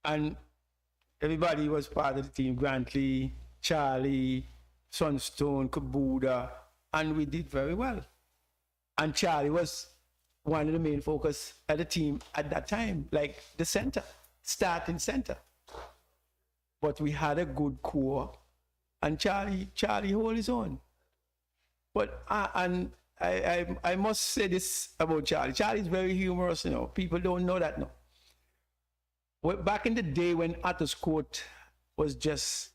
And everybody was part of the team, Grantley, Charlie, Sunstone, Kabuda, and we did very well. And Charlie was one of the main focus of the team at that time, like the center, starting center. But we had a good core, and Charlie held his own. But I must say this about Charlie. Charlie's very humorous, you know. People don't know that now. Well, back in the day when Arthur's Court was just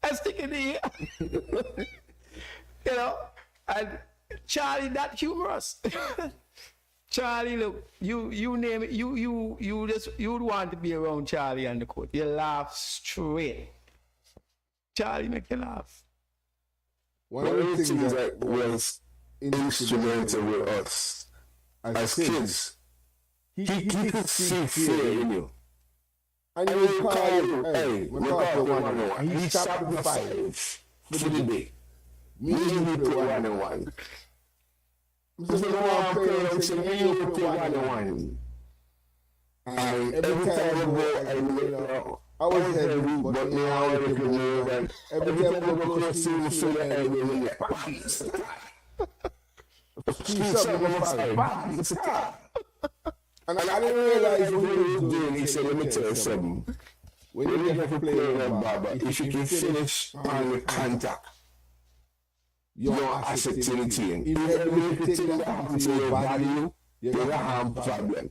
I stick in the ear. You know, and Charlie that humorous. Charlie, look, you name it, you'd want to be around Charlie on the court. You laugh straight. Charlie make you laugh. One of the things that was instrumental with us as kids, he could see fear in you. And you would call him, hey, we call for 1-on-1. And he stopped the fight for the day. Me and you play 1-on-1. Mr. Noah playing, saying, me and you play 1-on-1. And every time we go, and I was heavy, but now I was good. And every time we go close to him, so that I will get and I didn't realize what he was doing. He said, let me tell you something. When you get to play with Baba, if you can finish on the contact, your asset to the team. If you take that happen to your value, you have a harm problem.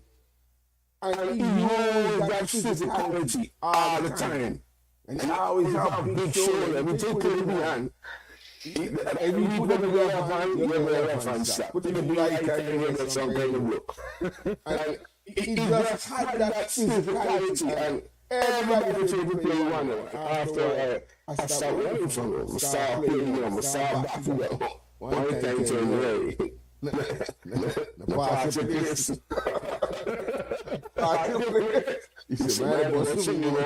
And he knows that physicality all the time. And he always have big shoulder. We take it behind. If you put the left hand, you have the left hand stop. Put the right hand, you have some kind of block. And he just had that physicality. And everybody tried to play 1-on-1. After I started running from him, I started playing him, I started back to them. One time turned away. The pass of this. He said, man, I was singing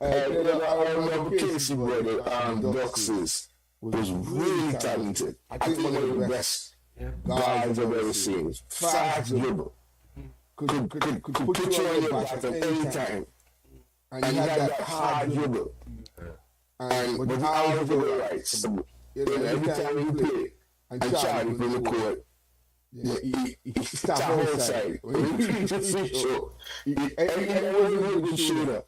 I remember Casey, brother, Duxes was really talented. I think one of the best guys I've ever seen. Fast dribble. Could put you on your back at any time. And he had that hard dribble. But he always did the right. So, every time he played, and Charlie from the court, he stopped outside. When he reached the free throw, he wasn't a good shooter.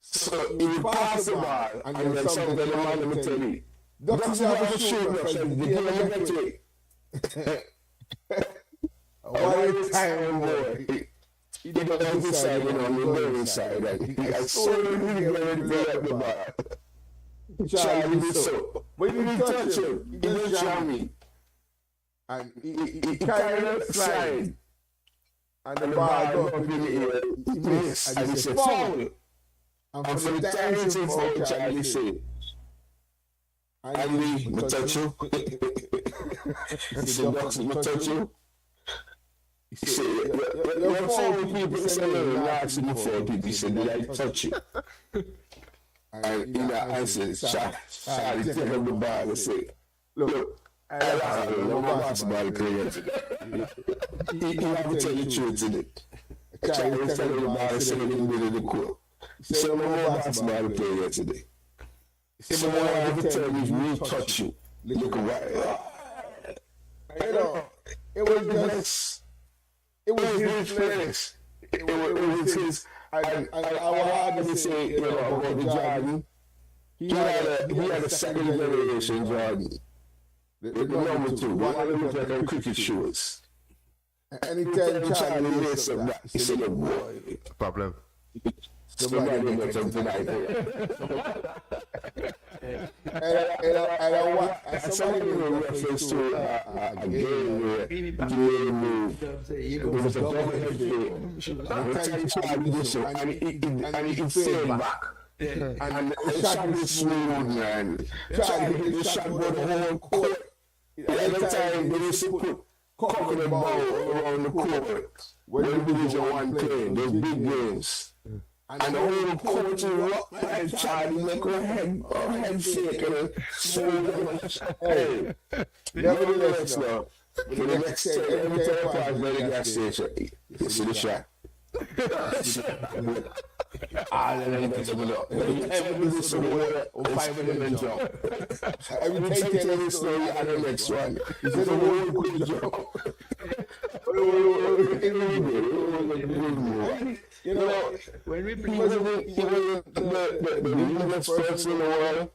So he would pass the ball, and then something the man would tell me, Ducks have a shooter, so they didn't get to it. What a time, boy. He did not have his side, on the going side, and he had so many ready to play at the ball. Charlie did so. But he didn't touch him. He didn't jam me. And he carried up slide. And the ball got up in the air. He missed. And he said, foul. And for the time he said, foul, Charlie said, Andy, me touch you. He said, Ducks, me touch you. He said, you're foul people. He said, no, you're asking me foul people. He said, did I touch you? And I said, Charlie, take up the ball and say, look, I don't know basketball player today. He have to tell the truth today. Charlie was telling the ball and said in the middle of the court. He said, no more basketball player today. He said, I have to tell you, we touch you. Look away. You know, it was his finish. It was his. And I would hardly say, you know, about the Jordan. He had a second generation Jordan. The number 2, one of them was like on cricket shows. Anytime Charlie raised up that, he said, boy, Problem. somebody made something like and somebody made a reference to a game where Jermaine moved. It was a double-head game. And Charlie did so, and he fell back. And the shot was smooth, man. Charlie hit the shot with the whole court. Every time they used to put coconut ball around the court when the Division 1 playing, those big games. And the whole court will rock like Charlie, make her head shake and so hey, nevertheless, now, for the next time, every time I pass by the gas station, you see the shot. And then that's what up. Every do some water or 5 minutes jump. Every time you tell the story, and the next one. He said, the whole good jump. You know, when we play, he wasn't the best person in the world,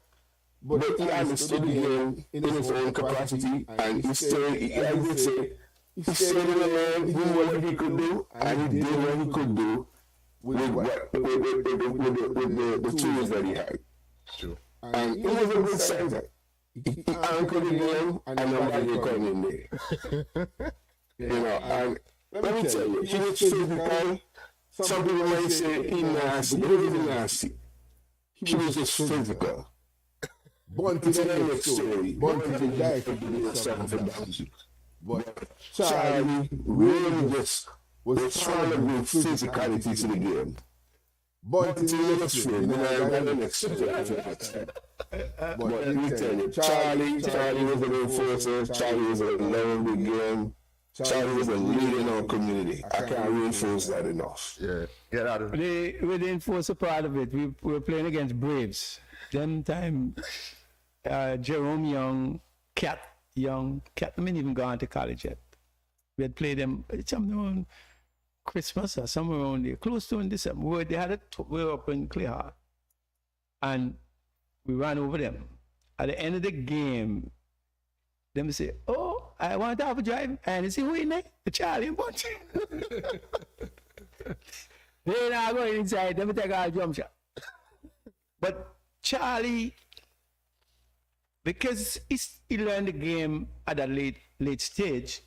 but he understood the game in his own capacity, and he stayed, I would say, he stayed in the lane, he knew what he could do, and he did what he could do with the tools that he had. Sure. And he was a good center. He anchored the game, and nobody come in there. You know, and let me tell you, he was physical. Some people might say he nasty, but he wasn't nasty. He was just physical. Born to the next story. Born to the guy for doing something for boundaries. But Charlie really just was trying to bring physicality to the game. But in the extreme, but let me tell you, Charlie was an enforcer, Charlie was a learning the game, Charlie was a leader in our community. I can't reinforce that enough. Yeah, get out of it. With the enforcer part of it, we were playing against Braves. Them time, Jerome Young, Cat, I haven't even gone to college yet. We had played them something around Christmas or somewhere around there, close to in December. We were up in Clear, and we ran over them. At the end of the game, them say, "Oh, I want to have a drive," and they say, "Who in there? The Charlie and Bunch." They now going inside. Them take our jump shot. But Charlie, because he learned the game at a late stage,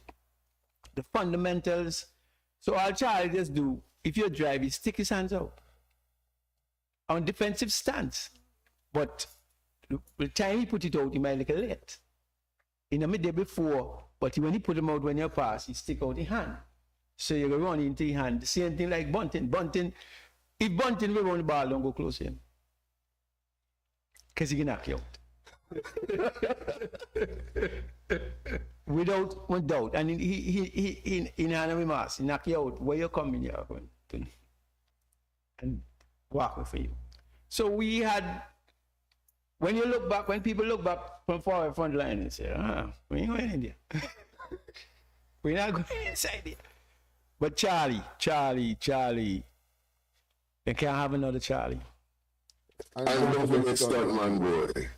the fundamentals. So all Charlie just do, if you drive, he stick his hands out on defensive stance. But the time he put it out, he might look late. In the day before, but when he put them out when you pass, he stick out the hand. So you go run into the hand. The same thing like Bunting. If Bunting will run the ball, don't go close to him. Because he can knock you out. Without one doubt. And he in Anna Mass, he knock you out. Where you coming here? And walk with you. So we had, when people look back from far front line and say, we ain't going in there. We're not going inside there. But Charlie, they can't have another Charlie. And don't forget Stuntman boy.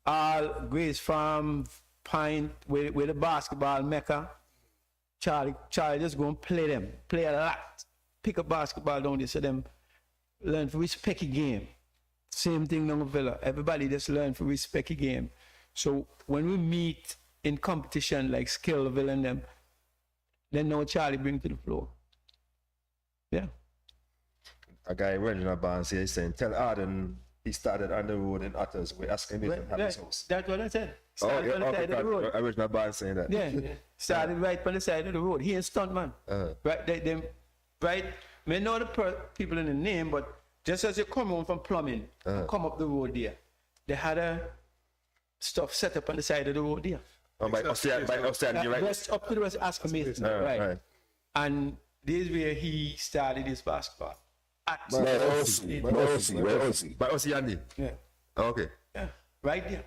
All Grace Farm, Pine, with the basketball mecca. Charlie just go and play a lot. Pick up basketball down there so them learn to respect the game. Same thing down the Villa. Everybody just learn to respect the game. So when we meet in competition like Skillville and them, then now Charlie bring to the floor. Yeah. A guy Reginald Barnes here is saying, tell Arden he started on the road in Otters. We're asking him to have his house. That's what I said. Started on the side of the road. Original Barnes saying that. Yeah. Started right on the side of the road. He and Stuntman. Right, right. May know the people in the name, but just as you come home from plumbing, come up the road there, they had a stuff set up on the side of the road there. Oh, by upstairs, right? West, up to the west, ask me. Right. And this is where he started his basketball. By Ossie Andy. Yeah. Okay. Yeah. Right there.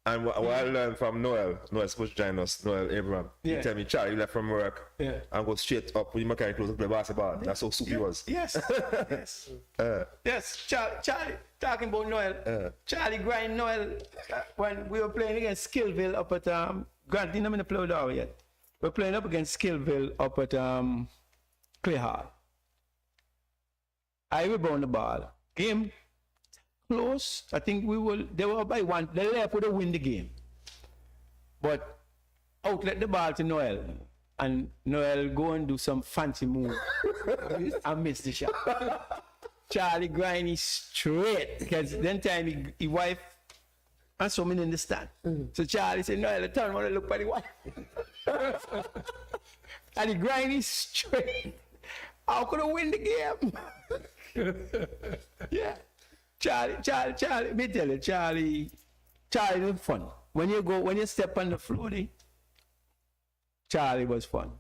And what I learned from Noel supposed to join us, Noel Abraham. Yeah. He tell me, Charlie, you left from work and go straight up with your mechanic clothes to play basketball. That's how soup he was. Yes. Yes. Yes. Charlie, talking about Noel. Charlie grind Noel when we were playing against Skillville up at Grant, didn't have play with yet. We're playing up against Skillville up at Clay Hall. I rebound the ball. Game close. I think they were by one. They left would have win the game. But outlet the ball to Noel. And Noel go and do some fancy move. and miss the shot. Charlie grind is straight. Because then time he wife and someone in the stand. So Charlie said, Noel, turn around and look for the wife. And he grind is straight. How could I win the game? Yeah. Charlie, me tell you, Charlie was fun. When you step on the floor, Charlie was fun.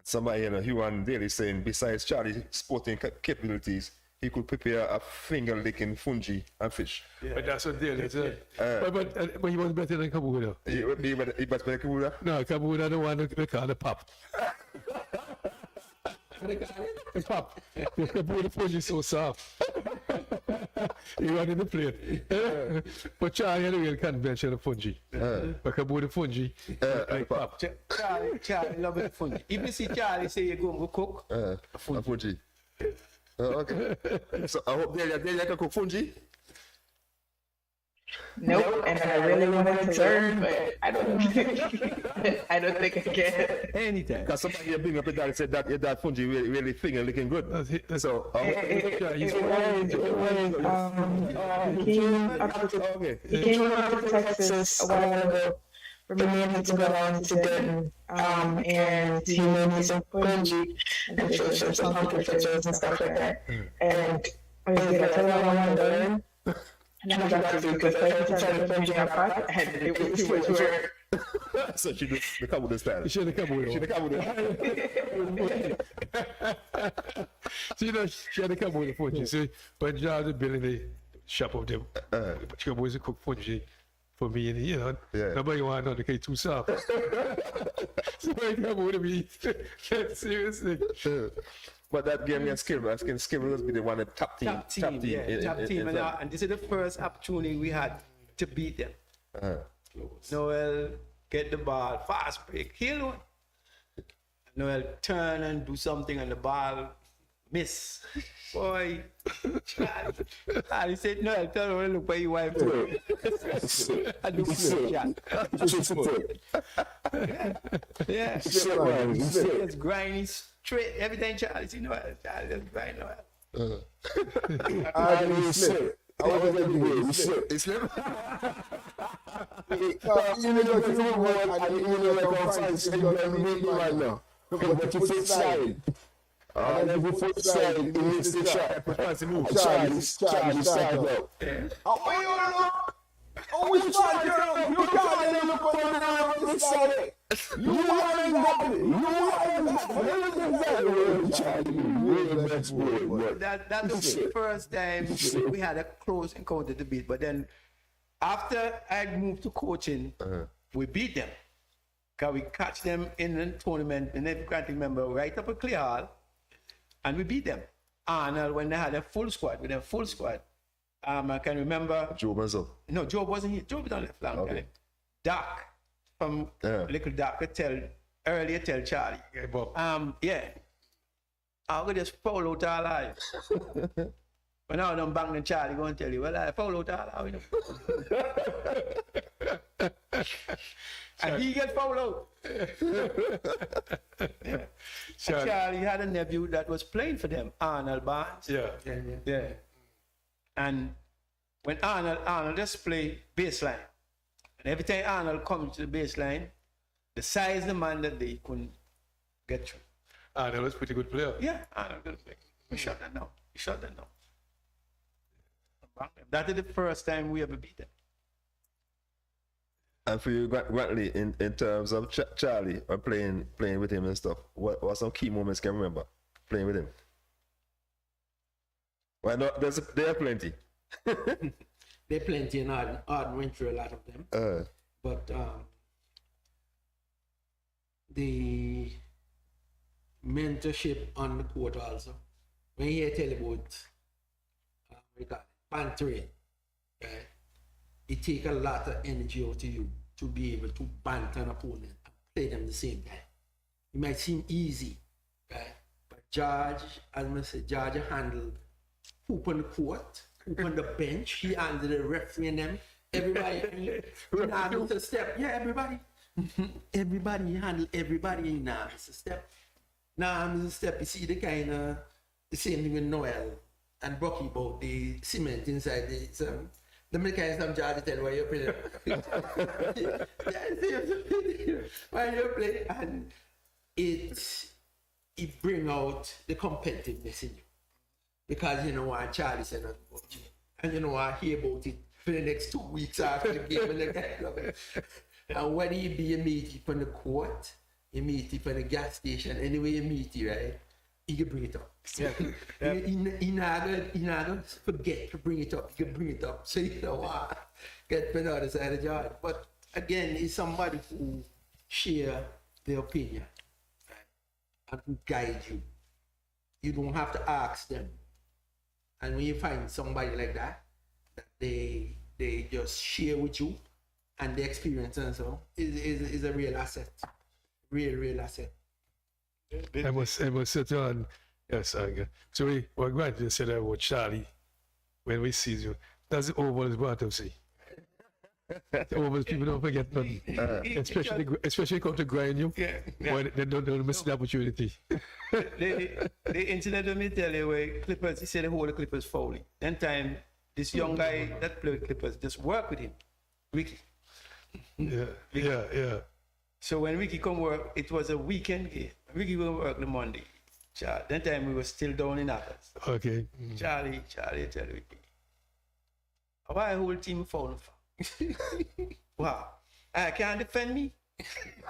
Somebody, Human Daly saying, besides Charlie's sporting capabilities, he could prepare a finger-licking fungi and fish. Yeah. But that's what Daly said. But he was better than Kabuda. He better than Kabuda? No, Kabuda the one they call the pop. The pop. The fungi is so soft. He ran in the plate. But Charlie had a real convention of fungi. But Kabuda the fungi, like pop. Charlie love the fungi. If you see Charlie say you go cook, a fungi. Okay. So I hope they can cook fungi. Nope, and I really wanted to learn, but I don't think I can. Anytime. Because somebody here bring up your dad and said that your dad fungi really finger looking good. So he came up to Texas a while ago for me and him to go down to Denton, and he made me some punji and some pumpkin pictures and stuff like that. And I was like, I told him I want to learn. And then I got to do because I tried to punji and pot, and it was too much work. So she did the couple this time. You should have come with She it. did the couple this So, you know, she had to come with the fungi. See, but George had been in the shop of them. But she always cook fungi for me, and you know, nobody want to know the too soft. So I come with me. Seriously. But that game against Skill must be the one that top team. Top team. And this is the first opportunity we had to beat them. Noel get the ball, fast break, kill one. Noel turn and do something and the ball miss. Boy, Charlie said, Noel, tell him look where your wife do. I do yeah. It's grinding straight. Every time Charlie see Noel, Charlie just grind Noel. I didn't slip. I was like, you slip. It's never. You know, like, you know, like, on fire, so you're going to meet me right now. But you foot slide. And then you foot slide, it hits the shot. Charlie slide up. Oh, you know. Oh, we slide here. You can't look on the side. You want that was the first time we had a close encounter to beat. But then after I moved to coaching, we beat them. Because we catch them in the tournament, and if you can't remember, right up at Clear Hall, and we beat them. Arnold, when they had a full squad, with a full squad, I can remember. Joe Benzo. No, Joe wasn't here. Joe was on the left flank. Okay. Doc from Little Doc could tell Charlie. Yeah. I could just follow out all life. But now I'm banging Charlie going to tell you, well, I follow out all life. And he gets followed. Charlie had a nephew that was playing for them, Arnold Barnes. Yeah. And when Arnold just play baseline, and every time Arnold comes to the baseline, the size of the man that they couldn't get through. Arnold was a pretty good player. Yeah, Arnold was good. We shot that now. That is the first time we ever beat them. And for you, Grantley, in terms of Charlie or playing with him and stuff, what some key moments can you remember playing with him? Well, no, there are plenty. There are plenty, and Arden went through a lot of them. But the mentorship on the court also. When you hear tell about bantering, right? It takes a lot of energy out of you to be able to banter an opponent and play them the same time. It might seem easy, right? But George, as I said, George handled poop on the court, poop on the bench. He handled the referee and them. Everybody, now it's a step. Yeah, everybody. Everybody, he handled everybody in now. It's a step. Now it's a step. You see the kind of, the same thing with Noel and Bucky about the cement inside the mechanism George tell why you play. Why you play, and it bring out the competitiveness in you. Because you know what Charlie said about you. And you know I hear about it for the next 2 weeks after the game and the kind of it. And whether you be a meet on the court, you meet it on the gas station, anyway you meet it, right? You can bring it up. Yeah. You're not gonna forget to bring it up. You can bring it up. So you know what? Get put on the side of the yard. But again, it's somebody who share their opinion, right? And who guide you. You don't have to ask them. And when you find somebody like that they just share with you and the experience and so is a real asset. Real asset. I must sit on. Yes, so what Grant just said about Charlie when we see you. That's the Oval is what to see. The Oval people don't forget nothing. Especially come to grind you. When they don't miss the opportunity. the incident let me tell you where Clippers, he said the whole Clippers fouling. Then time this young guy that played Clippers just worked with him weekly. Yeah. So when Ricky come work, it was a weekend game. Ricky will work the Monday. That time we were still down in others. Okay. Charlie tell Ricky, why whole team foul? Wow, I can't defend me.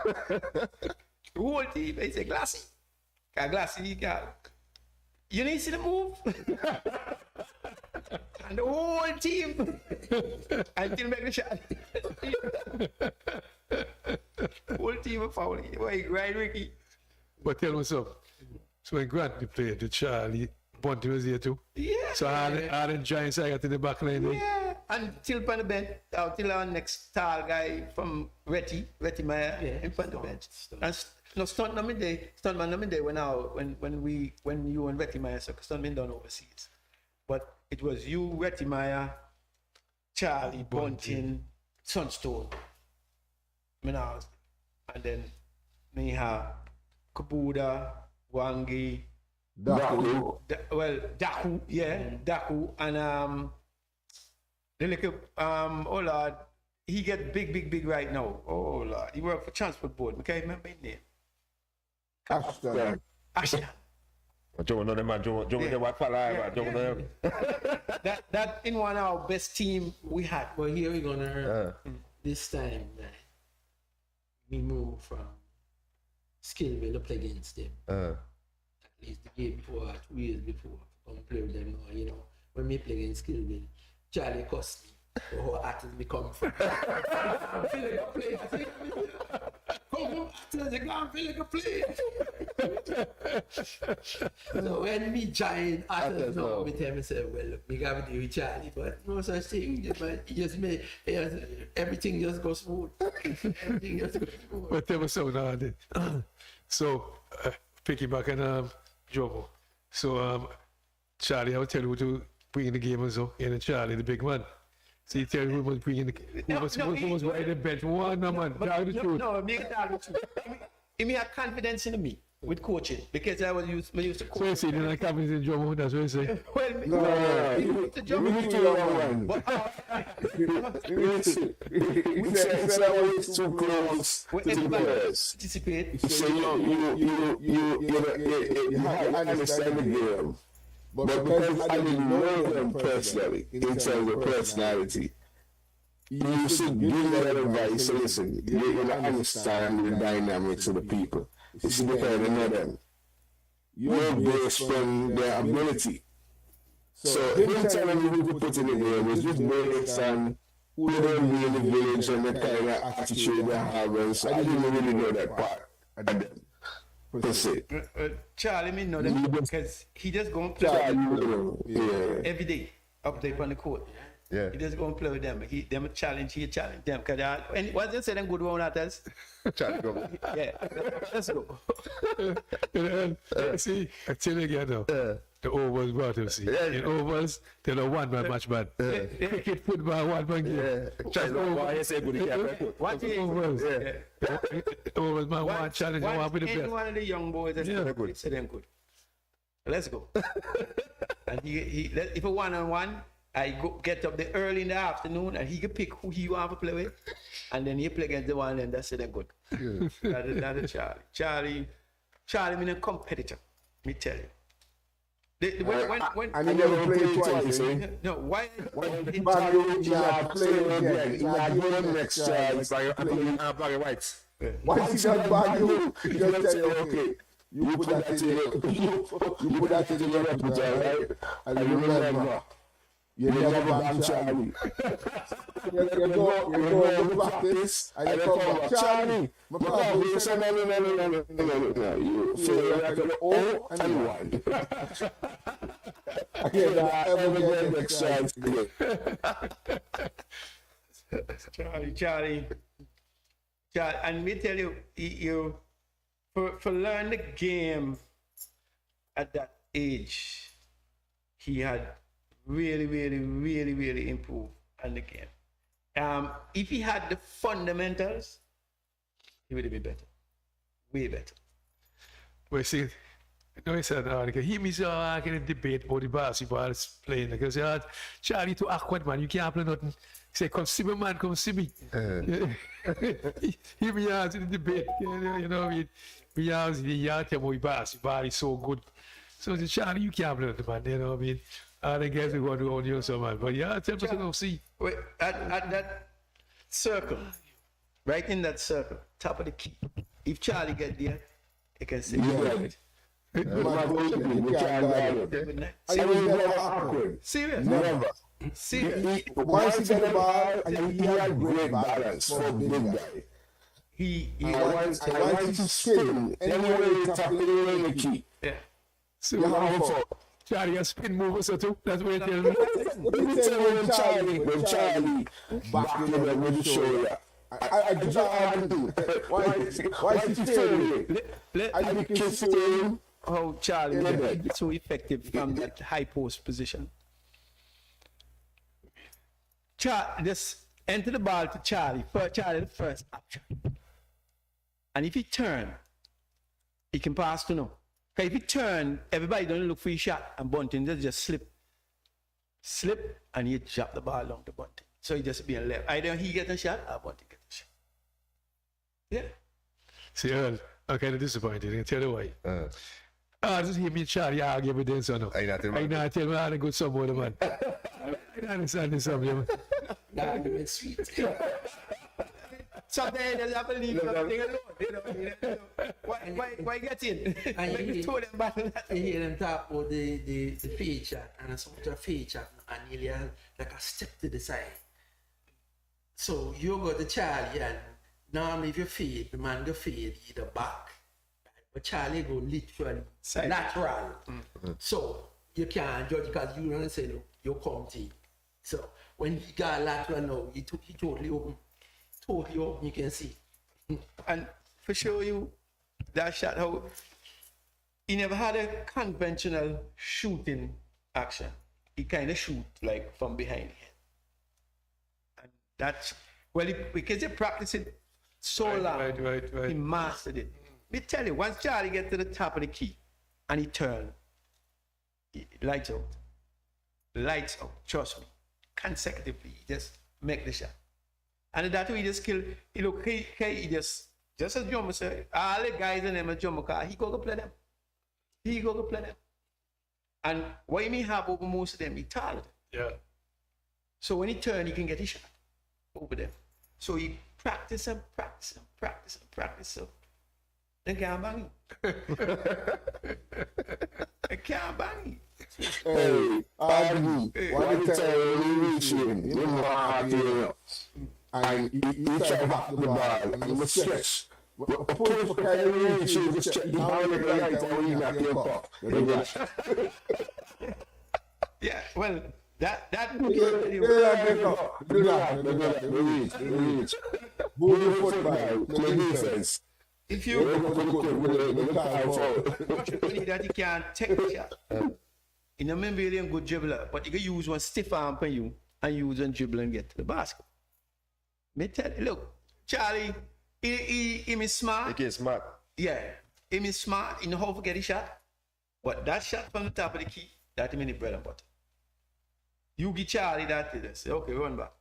The whole team, they say Glassy. Glassy, you need to see the move. And the whole team until make the shot. Whole team of foul. Right, Ricky? But tell me something. So when Grant played, the Charlie Bunty was here too. Yeah. So I had the Giants I got in the back line. Yeah. Until on the bench, till our next tall guy from Retty Meyer in front of the bench. And no stuntman me there when you and Retty Meyer so stuntman done overseas. But it was you, Retty Meyer, Charlie, Bunting, Sunstone. And then me have Kabuda, Wangi, Daku. Daku, Daku, and the little oh Lord, he get big right now. Oh Lord, he work for transport board. Okay, remember his name? Ashton. Joe, no, man. Joe, the white fella, Joe, no. That in one of our best team we had. Well, here we're gonna this time, man. We move from Skillville to play against them. At least the game before, 2 years before, come play with them now, you know. When we play against Skillville, Charlie cost me. The whole artist me come from. I feel like a play. I say, come from artist, you can't feel like a play. So when me giant artist now, me tell myself, well, look, we got to deal with Charlie, but no such thing. But he just made everything just goes smooth. Everything just goes smooth. But tell me something now. So, piggyback on Jomo. So, Charlie, I will tell you who to bring in the game and so, and Charlie, the big man. So you tell me who must bring in the who was right in the bench. One, no, man. Tell the truth. No, me tell the truth. He had confidence in me with coaching because I used to coach. So you see, then I confidence in Jomo, that's what you say. Well, No, we need to run one. We said I was too close to the players. Participate. So you understand the game. But because I didn't know them personally, in terms of personality, you should give that advice. So listen, you're going to understand the dynamics of the people. You should because you know them. You're based from their ability. So him telling you who to put in the game was just based on who they be in the village and the kind of attitude they have. And so I didn't really know that part. Charlie, me know that because he just go and play every day up there on the court. Yeah. He just go and play with them. He challenge them. Cause once they say them good one at us. Charlie, go. Yeah, let's go. See, I tell you again now. The overs, what you see. In overs, they don't one man match bad. Cricket, football, one man game. Charlie, why you say good? What overs? Overs, man, one challenge, one with the best. Any one of the young boys that's good, say them good. Let's go. And he if a one-on-one, I go get up there early in the afternoon and he can pick who he want to play with. And then he play against the one and that's it, then good. That is Charlie. Charlie, I'm a competitor, me tell you. When I never played twice, no, why? You play again. You have the next chance. Barry White. Why is that bad? You just tell you, okay, you put that in your repertoire, right? And you remember. You never bang Charlie. You go practice and you come back. Charlie, my problem is no. You feel like an O and 1. I can't ever get next chance again. Charlie, and me tell you, for learn the game at that age, he had really improved on the game. If he had the fundamentals, he would have been better, way better. Well, see, no, he said, he means I can debate about the basketball playing because Charlie too awkward, man. You can't play nothing. say, come see me, man, come see me. He be out in the debate, you know what I mean? We out tell me boss, your body's so good. So the Charlie, you can't blame the man, you know what I mean? I guess we want to own you so man. But yeah, tell me to go see. Wait, at that circle, right in that circle, top of the key. If Charlie get there, he can say, My coach, you can't guard it. good night. I was never awkward. Serious? Never. Serious? Once he got the ball, he had great balance for a big guy. I want to spin anywhere you tap, anywhere you kick. Yeah. So You have a Charlie, a spin move or so too. That's what you tell me. Let me tell you when Charlie back in the with the shoulder. I just had to do. Why is he failing? I be kissing him. How Charlie is so effective from that high post position. Just enter the ball to Charlie. Charlie, the first option. And if he turn, he can pass to no. Because if he turn, everybody don't look for his shot, and Bunting just slip, and he drop the ball along the Bunting. So he just being left. Either he get a shot or Bunting get a shot. Yeah. See, Earl, I'm kind of disappointed. I can tell you why. Just hear me and Charlie argue with them, so no. I not tell me how to go somewhere, man. I understand this, man. The argument sweet. Sometimes they have to leave something alone. You know. Why get in? And You told them about that. I hear them talk about the feature and so much of feature and nearly like a step to the side. So you go to Charlie and normally if you fade, the man go fade either back. But Charlie go literally lateral. So you can't judge because you don't say look, you come to. So when he got lateral now, he totally open. Totally open, you can see. And for sure you that shot how he never had a conventional shooting action. He kind of shoot like from behind here. And that's because he practiced it so long, Right. he mastered it. Me tell you, once Charlie get to the top of the key and he turn, lights out. Lights out, trust me. Consecutively, he just make the shot. And that way he just kill, he just as Jomo said, all the guys in them at Jomo car, he go play them. And what you may have over most of them, he talented. Yeah. So when he turn, he can get his shot over them. So he practice. So they can't bang him. They can't bang him. Hey, why you tell you reach him? You know how to do. And you try to back the ball and you stretch. Pull for carry reach you, just check the ball with the right and you knock your pop. Yeah, well, that Do that, reach. Move your foot by, play defense. if you that you can't take the shot. You know, maybe you're a good dribbler, but you can use one stiff arm for you and use one dribble and get to the basket. Me tell you, look, Charlie, he is smart. He is smart. Yeah, he is smart. He know how to get his shot. But that shot from the top of the key, that means bread and butter. You give Charlie that, they say, okay, run back.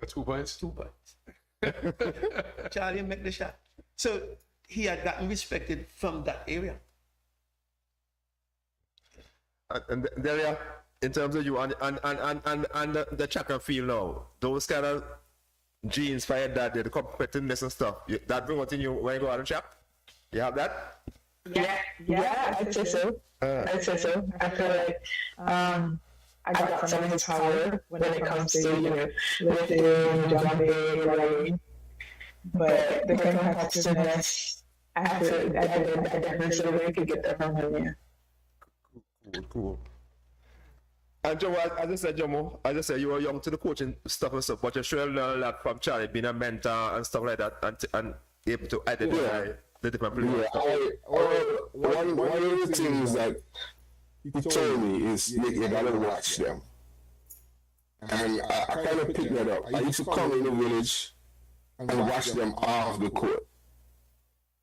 2 points? 2 points. Charlie make the shot. So he had gotten respected from that area. And there, in terms of you and the track and field now, those kind of genes fired that the competitiveness and stuff, that bring what in you when you go out and track? You have that? Yeah, I'd say so. I feel like I got some of his power when it comes to lifting, jumping, running. But the competitiveness, I definitely feel like I could get that from him, yeah. Cool. And Joe, as I said, you were young to the coaching stuff and stuff, but you sure learned a lot from Charlie, being a mentor and stuff like that, and able to identify the different players. One of the things that he told me is you gotta watch them. And I kind of picked that up. I used to come in the village and watch them off the court.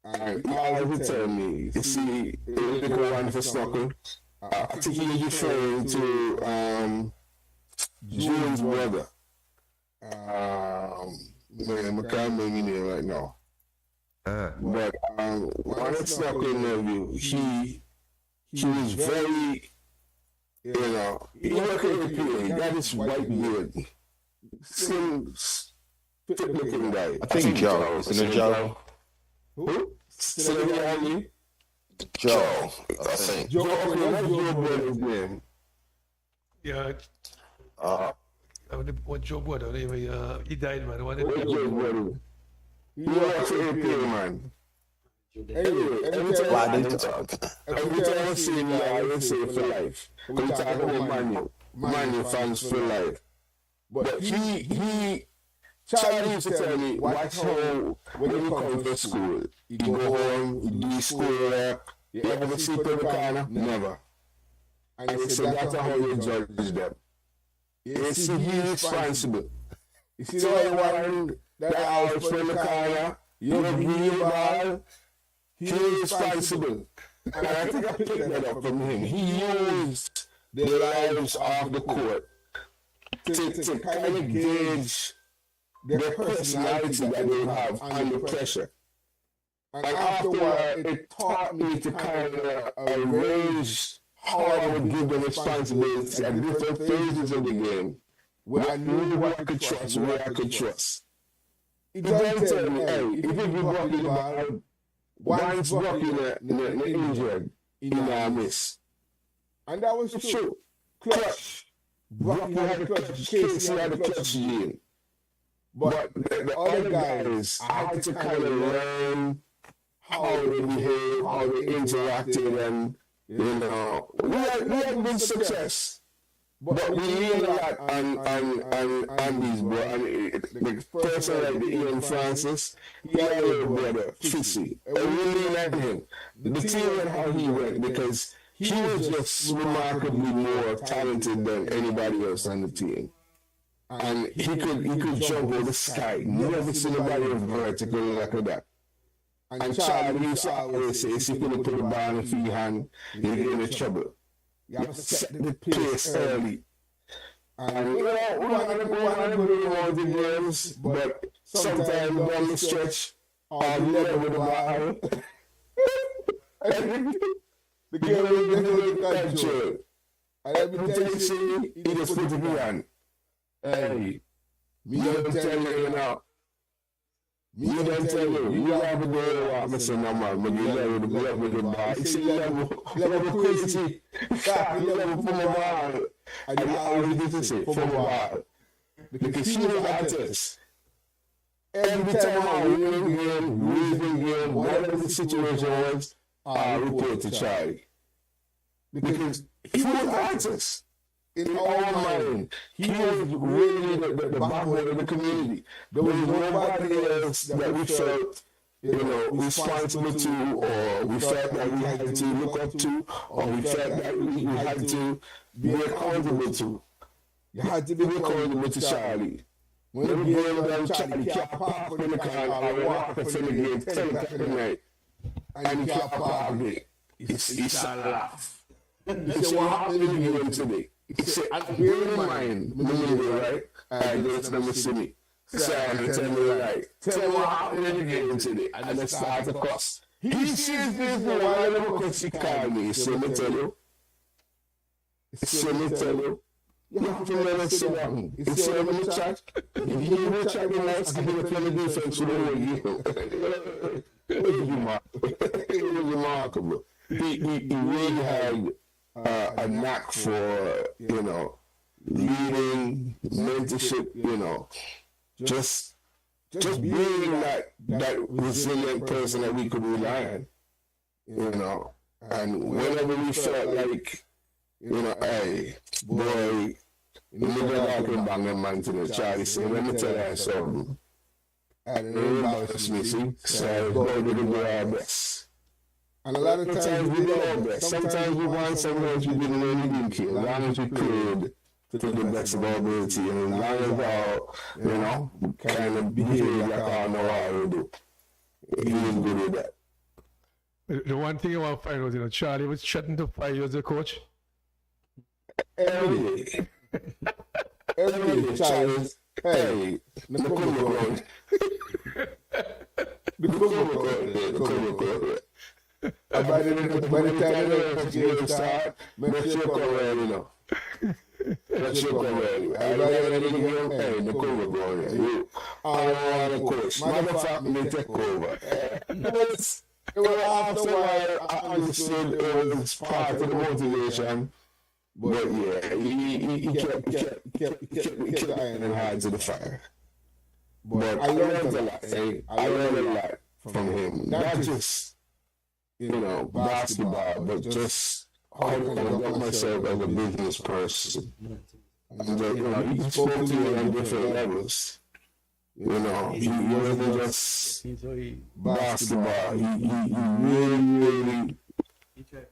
And all he would tell me, you see, they go on for snorkel. I think he was referring to June's brother. Man, I can't remember his name right now. But when I snuck in interview, he was very, you know, he looked at the he got this white beard, slim, fit looking guy. I think Joe. Isn't it Joe? Who? Slim Joe. I think. Joe, okay, what's your brother's name? Yeah. What Joe brother? He died, man. What What's your brother? He works at APA, man. Anyway, every time I see him, I will say for life. We talk about Manu fans for life. But Charlie used to tell me, watch how when you come to school, you go home, you do school work, you ever sleep in the corner? Never. And he said, that's how you judge them. You see, he's responsible. You see the one that out from the corner, you green ball, he's responsible. And I think I picked that up from him. He used the lives of the court to kind of gauge their personality that they have under pressure. And afterward, it taught me to kind of arrange how I would give them responsibility at different phases of the game, where I knew what I could trust, where I could trust. He then tell me, hey, if you give Rocky the ball, once Rocky in injured, he now miss. And that was true. Clutch. Rocky had a clutch, Casey had a clutch gene. But the other guys, I had to kind of learn how they behave, how they interacted, and you know, we had good success, but we leaned a lot on these boys. The person like the Ian Francis, he had a little brother, Fitzy, and we leaned on him. The team and how he went, because he was just remarkably more talented than anybody else on the team. And he could jump over the sky. Never seen anybody vertical like that. And Charlie used to always say, if you couldn't put the ball in your hand, you're in trouble. You have to set the pace early. And you know, we want to go all the games, but sometimes down the stretch, all the level with the ball. The game will get under control. And every time you see, he just put it on. Hey, me don't tell you now. Me don't tell you. You have to go to walk, Mr. Norman, but you level to go up with the ball. It's a level crazy. Level from the ball. And you always need to say, from the ball. Because he was artist. Every time I win game, losing game, whatever the situation was, I report to Charlie. Because he was artist. In our mind, he was really the backbone of the community. There was nobody else that we felt, you know, responsible to, or we felt that we had to look up to, or we felt that we had to be accountable to. You had to be accountable to Charlie. When the game done, Charlie can't park in the car or walk from the game 10 o'clock at night, and he can't park it. It's a laugh. He said, what happened in the game today? He said, bear in mind, right? I go to the city. So I tell me, like, tell me what happened in the game today. And then start to cuss. He sees this for one of the because he called me. So me tell you. You have to let us sit down. He said, I'm in the chat. If you in the chat, you must give me the defense for the whole game. It was remarkable. He really had a knack for, you know, leading, mentorship, you know, just being that resilient person that we could rely on, you know. And whenever we felt like, you know, hey, boy, you know, I can bang a man to the Charlie said, let me tell you something. And it embarrassed me, see? So go to do our best. And a lot of times we did our best. Sometimes we won, sometimes we didn't really care. As long as we played to the best of our ability, and as long as our, you know, kind of behave like I know how to do. He was good at that. The one thing I want to find out, you know, Charlie was chatting to 5 years as coach. Every day. Every day, Hey, the Kumba The Kumba by the time the game start, make sure you come ready now. Make sure you come ready. I by the end of the game, hey, the Kumba go ready. I want to coach. Matter of fact, me take over. Yes. After a while, I understood it was part of the motivation. But yeah, he kept the iron and hard to the fire. But I learned a lot. I learned a lot from him. Not just, basketball, but just how to conduct myself as a business person. And he spoke to me on different levels. He wasn't just basketball. He allowed me to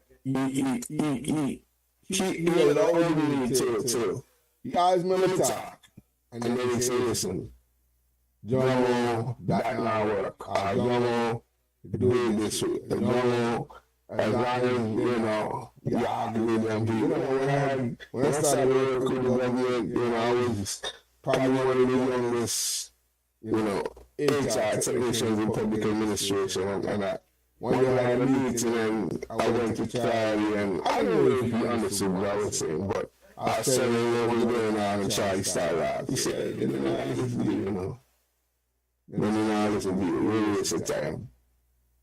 he always made me talk. And then he say, listen, John, that not work. John, do it this way. John, as long as, you argue with them people. When I started working with the government, I was probably one of the youngest, HR technicians in public administration. And one day I had a meeting and I went to Charlie and I don't know if he understood what I was saying, but I said what was going on and Charlie started laughing. He said, listen to you, listen to you, really waste of time.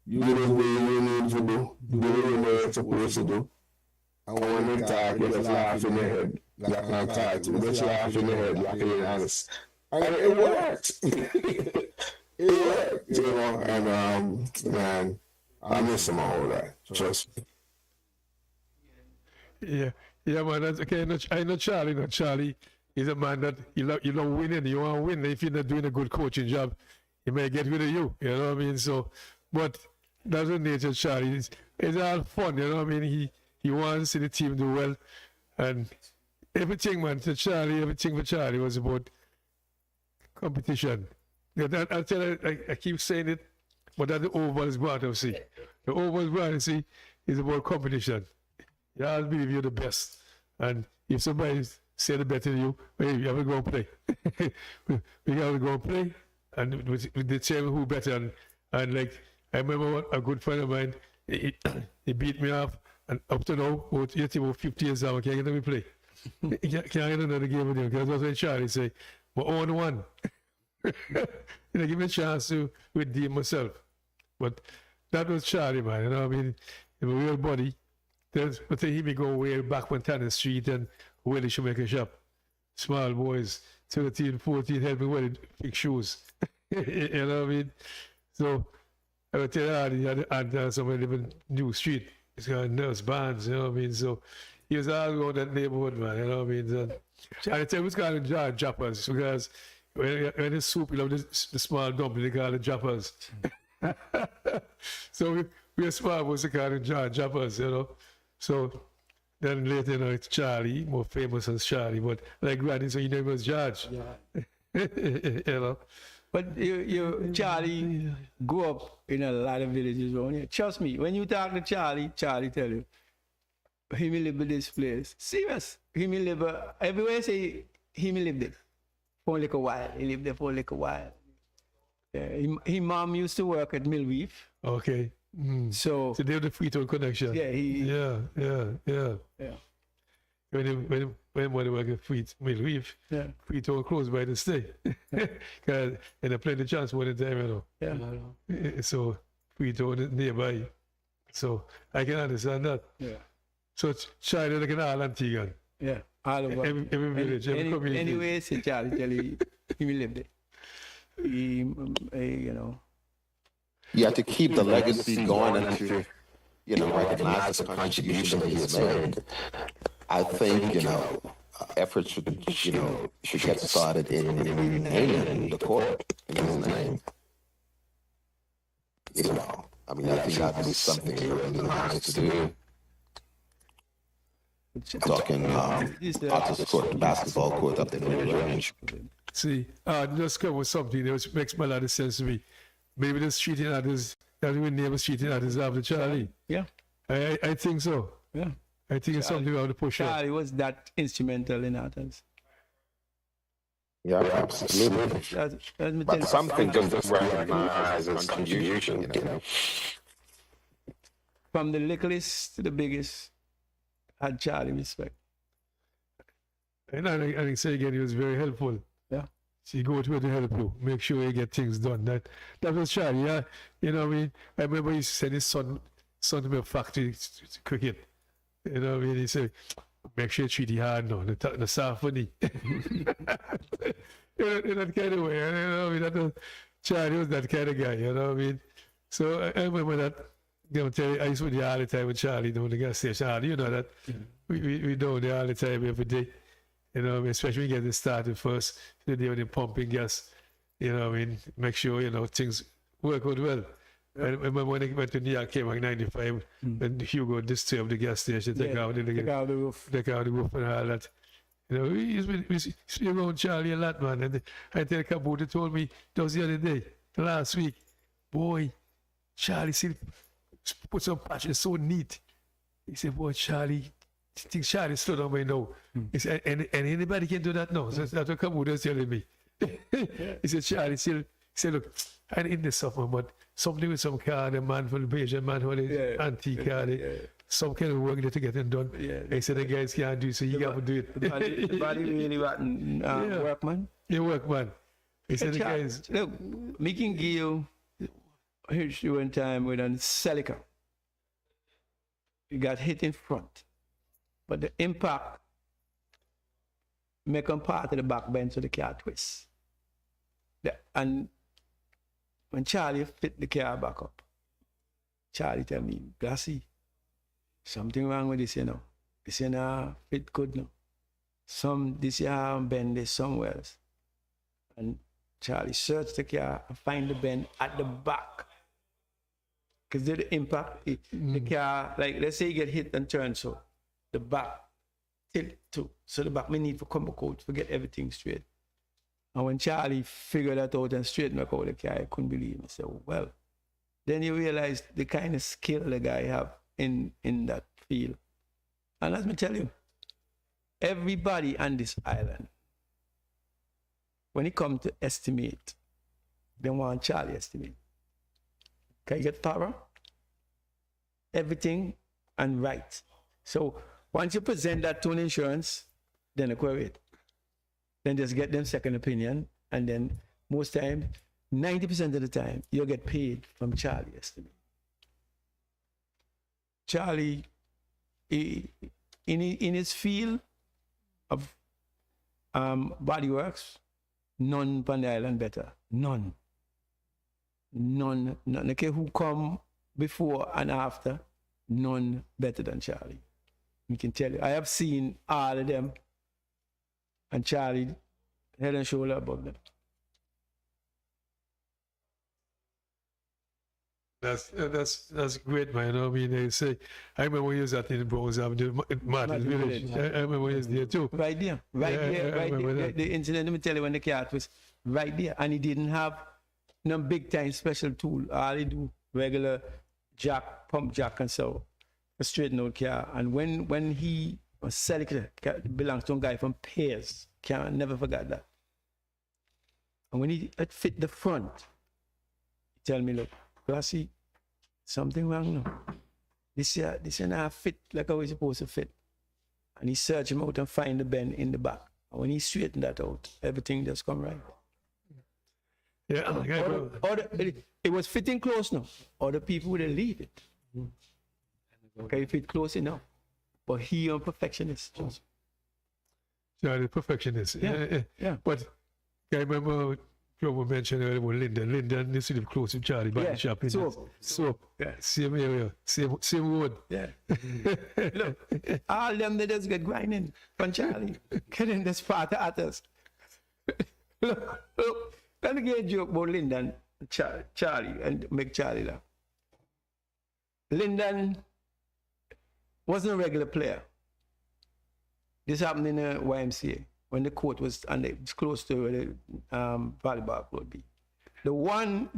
You do what you need to do what you're supposed to do. And when they talk, you just laugh in your head, like I'm tired to just laugh in your head, like you're honest. And it worked. It worked, and man, I miss him all that. Trust me. Yeah, man. That's okay. I know Charlie. Not Charlie. He's a man that you love winning. You want to win. If you're not doing a good coaching job, he may get rid of you. You know what I mean? So, but that's the nature of Charlie. It's all fun. You know what I mean? He wants to see the team do well, and everything, man. Everything for Charlie was about competition. I tell you, I keep saying it. But that's the overall part of see. The overall part, see, is about competition. You all believe you're the best. And if somebody say the better than you, hey, you have to go and play. We have to go and play. And with the team who better. And like, I remember a good friend of mine, he beat me off. And up to now, your team about 50 years now, can't get me play. Can't get another game with him. Because that's what Charlie say, we're on one. Give me a chance to redeem myself. But that was Charlie, man. You know what I mean? In a real body. But he may go way back on Tanner Street and where they should make a shop. Small boys, 13, 14, help me wear big shoes. You know what I mean? So I would tell you, he had somewhere living New Street. He's got nurse bands, you know what I mean? So he was all around that neighborhood, man. You know what I mean? So, I tell you, it's called Jappers because when it's soup, you love the small dumpling, they call it Jappers. So we are small boys, they call it Jappers, you know? So then later, it's Charlie, more famous as Charlie, but like Granny, so you know, it was George. Yeah. You know? But Charlie grew up in a lot of villages around here. Trust me, when you talk to Charlie tell you, he may live in this place. Serious. He may live, everywhere say he may live there for a little while. He lived there for a little while. His mom used to work at Millreef. Okay. Mm. So they have the Freetown connection. Yeah, yeah. When they work at Millreef, Freetown close by the state. And they play the chance more than time, you know. Yeah. So Freetown is nearby. So I can understand that. Yeah. So China like an all Antiguan. Yeah. All over. Every village, every community. Anyway, say Charlie tell you, he will live there. You know. You have to keep the legacy going and to, recognize the contribution that he's made. I think, efforts should get started in naming the court in his name. I think that would be something really nice to do. Talking artist court, the basketball court up there in the range. See, just come with something that makes a lot of sense to me. Maybe the streeting artists, that we name streeting artists after Charlie. Yeah. I think so. Yeah. I think it's something we have to push Charlie was that instrumental in artists. Yeah, absolutely. Let me tell But you, something just recognize his contribution, you know. from the littlest to the biggest, had Charlie respect. And I think say again, he was very helpful. Yeah. So you go to it to help you, make sure you get things done. That was Charlie, yeah. You know what I mean? I remember he sent his son to my factory to cricket. You know what I mean? He said, make sure you treat it hard now, the soft funny. In that kind of way, you know what I mean? Charlie was that kind of guy, you know what I mean? So I remember that, you know, Terry, I used to be there all the time with Charlie down the gas station. You know that we down there all the time every day. You know what I mean? Especially when you get this started first, the day when you're pumping gas, you know what I mean? Make sure, you know, things work out well. I remember when I went to New York, came back 95, when Hugo disturbed the gas station, take out the roof. Take out the roof and all that. You know, we see around Charlie a lot, man. And I tell Kabuta told me just the other day, last week, boy, Charlie still put some patches so neat. He said, boy, Charlie, I think Charlie slowed down by now. He said, and anybody can do that now. So that's what Kabuta was telling me. He said, Charlie still, he said, look, I'm in this stuff, man, but something with some car, the man for the Belgian man for the antique car, some kind of work to get it done. He said, the guys can't do it, so you got to do it. The body really rotten workman. Yeah, workman. He said, the guys. Look, me can give you, here's you one time with a Celica. You got hit in front, but the impact make him part of the back bend so the car twists. And when Charlie fit the car back up, Charlie tell me, Glassy, something wrong with this, you know. This, you know, fit good now. This year bend is somewhere else. And Charlie searched the car and find the bend at the back. Because the impact, the car, like, let's say you get hit and turn, so the back tilt too. So the back may need to come back out to get everything straight. And when Charlie figured that out and straightened back out the car, I couldn't believe it. I said, well, then you realize the kind of skill the guy have in that field. And let me tell you, everybody on this island, when it comes to estimate, they want Charlie estimate. Can you get thorough? Everything and right. So once you present that to an insurance, then they query it. Then just get them second opinion, and then most times, 90% of the time, you'll get paid from Charlie estimate. Charlie, in his field of body works, none on the island better. None. Okay, who come before and after, none better than Charlie. I can tell you. I have seen all of them, and Charlie head and shoulder above them. That's great, man. You know what I mean? They say, I remember when you was at in Bronze Avenue, Martin Village. I remember when you was there too. Right there. Right there. The incident, let me tell you, when the cat was right there, and he didn't have no big time special tool. All he do, regular jack, pump jack, and so a straighten out car. And when he was selling it, belongs to a guy from Pears. Can't never forget that. And when he fit the front, he tell me, look, Glassy, something wrong now. This year not fit like I was supposed to fit. And he search him out and find the bend in the back. And when he straightened that out, everything just come right. Yeah, it was fitting close now. Other people would leave it. Okay, it fit close enough. But he a perfectionist. Charlie, perfectionist. Yeah. But I remember Joe mentioned earlier about Lyndon. Lyndon used to live close to Charlie body shop. So same area, same road. Yeah. Look, all them they just get grinding from Charlie. Getting this part of others. Look, let me get a joke about Lyndon, Charlie, and make Charlie laugh. Lyndon wasn't a regular player. This happened in the YMCA when the court was close to where the volleyball could be. The one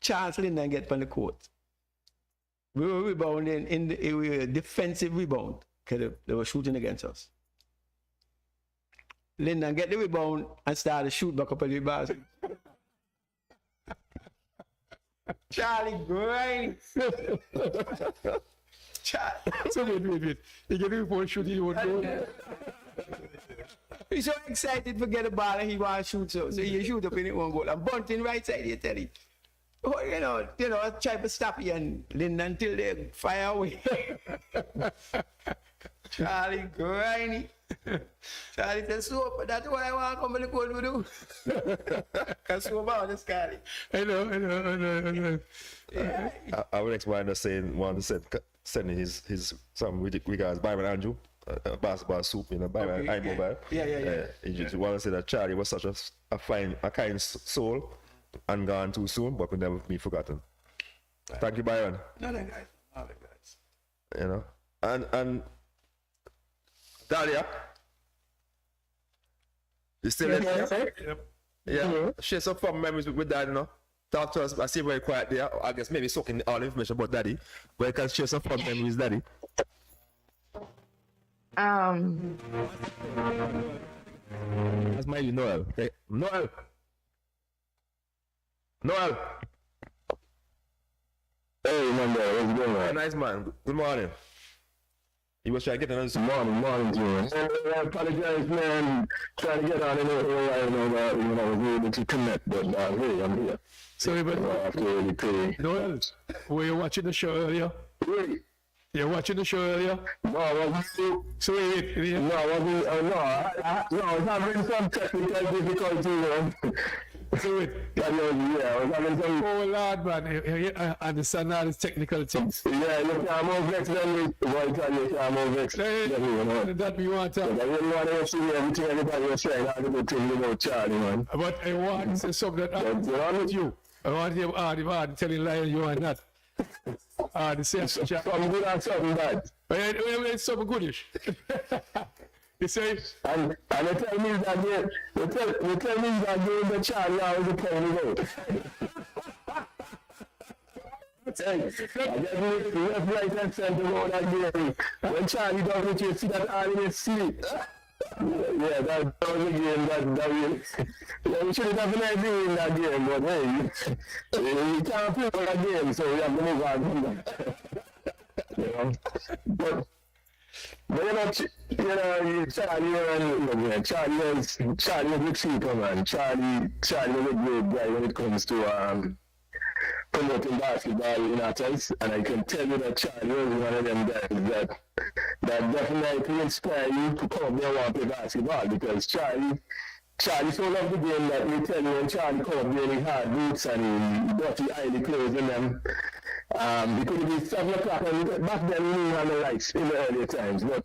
chance Lyndon get from the court, we were rebounding we were defensive rebound because they were shooting against us. Lyndon get the rebound and start to shoot back up at the basket. Charlie grind. So wait. He get the report shooting, he won't go. He's so excited to get the ball and he want to shoot so he shoot up in it one goal. And bunting right side, you tell him. Oh, you know, try to stop you and Lyndon until they fire away. Charlie grinding. Charlie said, soap, that's what I want to come to the court to do. Because soap out the Scotty. I know. Yeah. Our next one is sending his some regards Byron Andrew, basketball soup, Byron iMobile. Yeah. He just want to say that Charlie was such a kind soul and gone too soon, but could never be forgotten. Thank you, Byron. No, guys. And Dahlia, you still in there? Yep. Yeah. Share some fun memories with Daddy, Talk to us. I see very quiet there. I guess maybe soaking all the information about Daddy, but you can share some fun memories, Daddy. That's maybe Noel. Okay. Noel. Hey, Mandela, what's going on? Nice man. Good morning. You was trying to get another Morning, June. I apologize, man. Trying to get on in here right now, I was able to connect, but hey, I'm here. Sorry, but I have to really pay. Noel, were you watching the show earlier? Wait. You were watching the show earlier? No, I wasn't. So wait. No, I wasn't. I was having some technical difficulties. So wait. I was having some. Oh Lord, man, I understand all these technical things. Yeah, you can't move vexed on me. Boy, tell you can't move vexed. That we want to. I really want to see everything everybody was saying. I do things about Charlie, man. But I want to say something that happened with you. I want you hard telling lies you are not. The same something good and something bad. It's something goodish. You say, and they tell me that they tell me that the Charlie I was playing about. I just left, right, and center about that game. When Charlie does it, you see that all in his sleep. Yeah, that was a game that we should have been doing that game, but hey, we can't play for that game, so we have to move on from that. But Charlie was a keeper, man. Charlie was a great guy when it comes to promoting basketball in Athens, and I can tell you that Charlie was one of them guys that definitely inspire you to come up there and want to play basketball, because Charlie so loved the game that we tell you when Charlie come up there, he had boots and he dirty early clothes in them. It could be 7 o'clock, and back then we didn't have the lights in the earlier times, but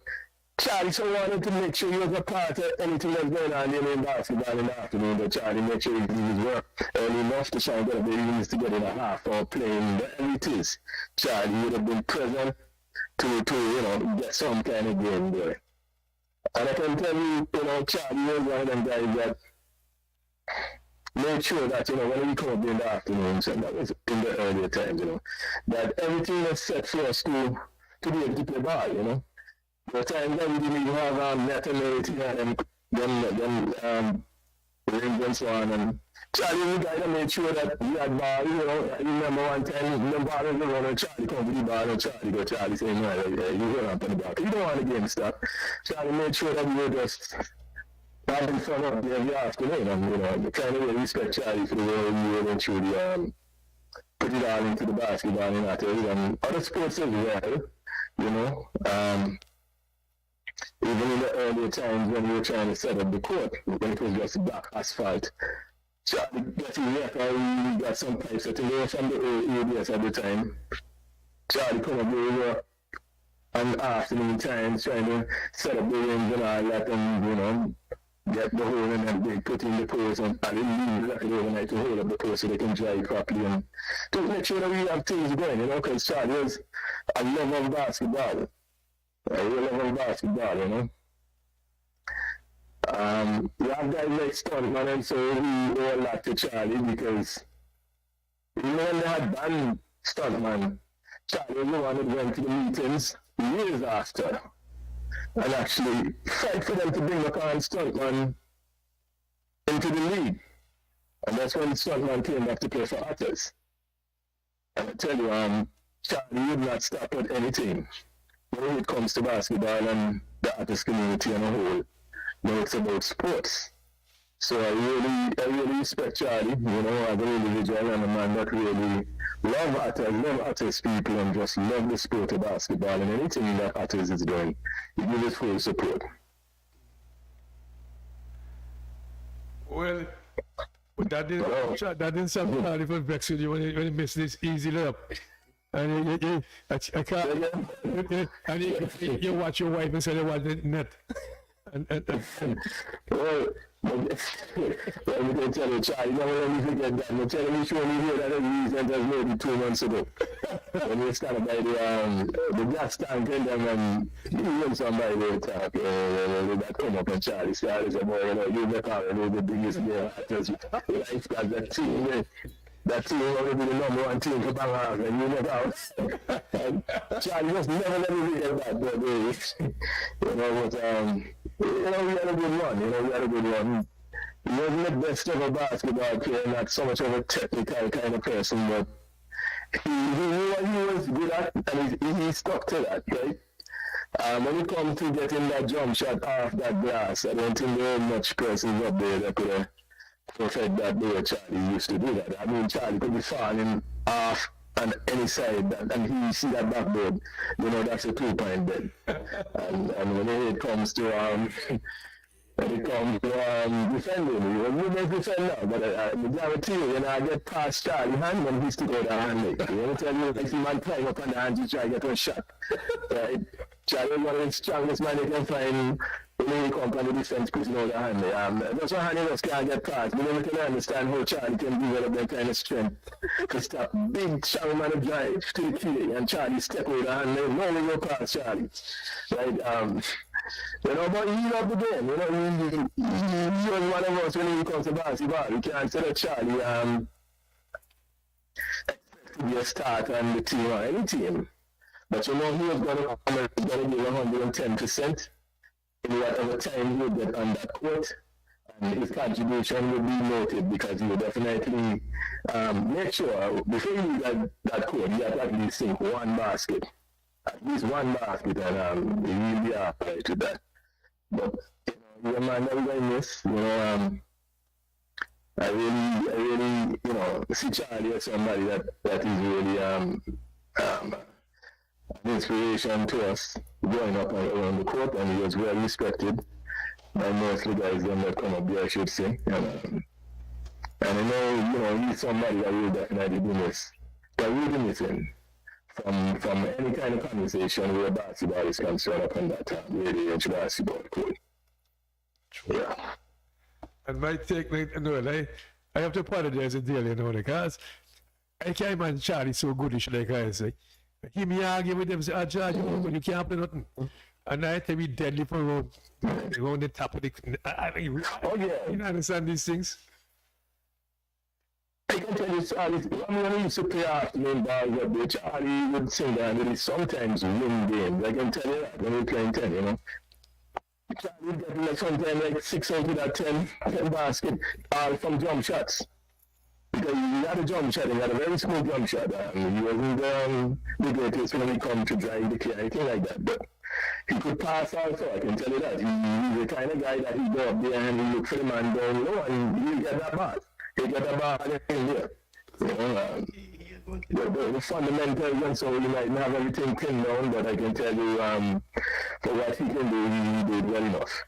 Charlie so wanted to make sure he was a part of anything that's going on in basketball in the afternoon, but Charlie made sure he was work early enough to try and get up there even to get in a half or playing whatever it is. Charlie would have been present to get some kind of game there. And I can tell you, Charlie was one of them guys that made sure that, when we come up in the afternoons, and that was in the earlier times, that everything was set for us to be able to play ball, The times that we didn't even have net and everything, and them rings and so on, and Charlie was the guy that made sure that we had ball, I remember one time, the ball was around and Charlie come to the ball and Charlie saying, you hold on to the ball, you don't want the game to stop. Charlie made sure that we were just having fun up there every afternoon, and, the kind of way we respect Charlie for the way we went through the, put it all into the basketball and and other sports as well, even in the earlier times when we were trying to set up the court, when it was just black asphalt, Charlie got in there, we got some pipes that were from the ABS at the time. Charlie come up there and afternoon times trying to set up the rings and all that, and get the hole in and they put in the post and leave exactly overnight to hold up the post so they can dry properly and to make sure that we have things going, because Charlie was a lover of basketball. I really love basketball, We have guys like Stuntman, and so we owe a lot to Charlie, because even when they had banned Stuntman, Charlie was the one that went to the meetings years after and actually fight for them to bring back on Stuntman into the league. And that's when Stuntman came back to play for Otters. And I tell you, Charlie would not stop at anything when it comes to basketball and the artist community on a whole. No, it's about sports. So I really respect Charlie, you know, as an individual and a man that really love artists people and just love the sport of basketball and anything that artists is doing. He gives his full support. Well, but that didn't sound Charlie for vex you when he missed this easy layup. And I can't, and you watch your wife and say you watch the net. Well, let me tell you, Charlie, you never let me forget that. I'm telling you, show me here that every weekend was maybe 2 months ago. When we started by the gas tank and them, and even somebody they talk, that come up and Charlie said, boy, you know, you make out the biggest game actors life, because that team will be the number 1 team for Bangladesh, and you never out. Charlie just never let me forget that, but you know, you know, we had a good one. He wasn't the best ever basketball player, not so much of a technical kind of person, but he was good at, and he stuck to that, right? When it comes to getting that jump shot off that glass, I don't think there were much persons up there that could have perfect that way Charlie used to do that. I mean, Charlie could be falling off on any side, and he see that backboard, you know, that's a 2-point bed. And when it comes to defending, you may defend now, but I guarantee you, I get past Charlie hand when he stick out the hand. You know, tell you, like, man climb up on the hand to try to get a shot. Right? Charlie is one of the strongest man you can find when he comes on the defense pushing out the hand. That's why Hanny just can't get past. We never can understand how Charlie can develop that kind of strength to stop big strong man of drive to the key, and Charlie step out the hand. No one go past Charlie. Right? You know, but he loved the game. You know, he was one of us when he comes to basketball. You can't say that Charlie expects to be a starter on the team or any team. But you know, he was going to give 110% in whatever time he would get on that court. And his contribution would be noted because he would definitely make sure before he leaves that court, he had to at least sink 1 basket. At least 1 basket, and he will be happy to that. But, you know, he's a man that we're going to miss. You know, I really, you know, see Charlie as somebody that is really an inspiration to us growing up around the court, and he was well respected by most of the guys that come up there, I should say. And I know, you know, he's somebody that will definitely be missed. That will be missing from any kind of conversation where basketball is concerned up in that time, really age basketball court. Yeah. And my take, like, no, I have to apologize a deal, you know, because I can't imagine Charlie so goodish, like I say. He me argue with them, say, Charlie, you can't play nothing. And I tell me deadly for around the top of the... Oh, yeah. You don't understand these things? I can tell you, Charlie, when we used to play afternoon balls up there, Charlie would sing down and sometimes win games. I can tell you that when we're playing 10, you know. Charlie would get like sometimes like 6 out of that 10 basket, all from jump shots. Because he had a jump shot, he had a very smooth jump shot. He wasn't the greatest when he come to drive the key or anything like that. But he could pass also, I can tell you that. He's the kind of guy that he go up there and he look for the man down low and he'll get that pass. He'll get that ball in there. You know, the fundamentals and so you might not have everything pinned down, but I can tell you for what he can do, he did well enough.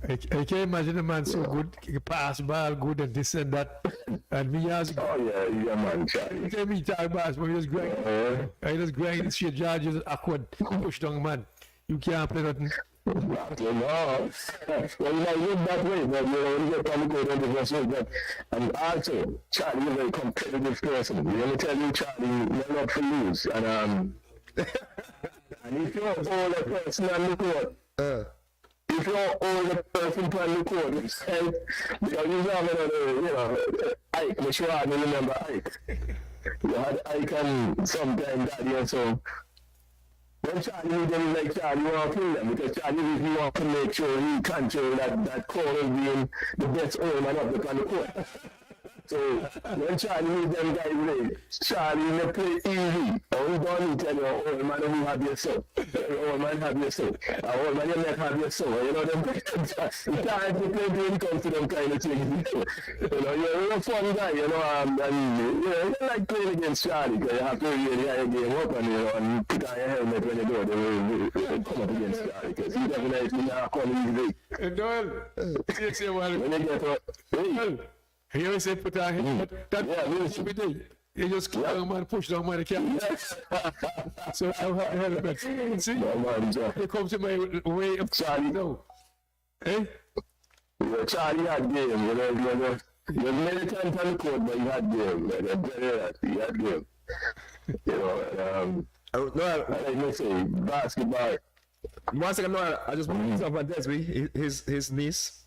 I can't imagine a man so good, he pass ball good and this and that. And me as oh yeah, he's a man, Charlie. Tell me talk bass, but he just grind. I just grind straight charges awkward, push down man. You can't play nothing. No. Well, you might look that way, but you know, you get probably go down the first way. But and also, Charlie is a very competitive person. Let me tell you, Charlie, never up for lose. And if you're all a person on the court, if you're all the person on the court, and you have another, you know, Ike, I'm sure I remember Ike. You had Ike and sometime Daddy and so. when Charlie need them like Charlie want to kill them because Charlie really want to make sure he control that core of being the best man of the court. So when Charlie need them guys play, Charlie they play easy. I will go and tell you, old man who have your son. Old man have your son. Old man you make have your son. You know them. You can't play when it comes to them kind of things. You know, you're a fun guy, you know, and you know, you like playing against Charlie because you have to really high game up and you know, and put on your helmet when you go they come up against Charlie because he definitely not come easy. Doyle, say when you get hey. He always said put on him, but that every day. You just kill a man, push down man, can't. So I have the helmet. See, you come to my way of Charlie now. Eh? Yeah, Charlie had game, you know, you're militant on the court, but you had game, you had game. You know, like me say, basketball. 1 second, no, I just want to talk about Desiree, his niece.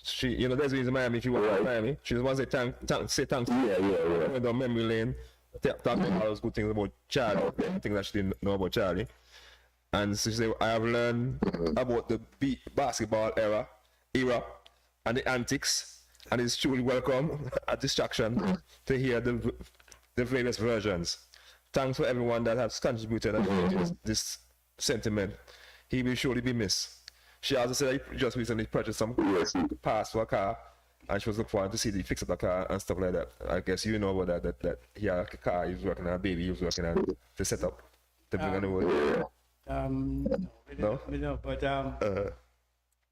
She, you know, Desiree is in Miami. She was in Miami. She just wants to say thanks. Yeah. Went down memory lane, talking about all those good things about Charlie, things that she didn't know about Charlie. And so she said, I have learned about the basketball era, and the antics, and it's truly welcome a distraction to hear the various versions. Thanks for everyone that has contributed to this sentiment. He will surely be missed. She also said that just recently purchased some parts for a car, and she was looking forward to see the fix of the car and stuff like that. I guess you know about that he had a car, he was working on a baby, he was working on the setup to bring on the road. No, but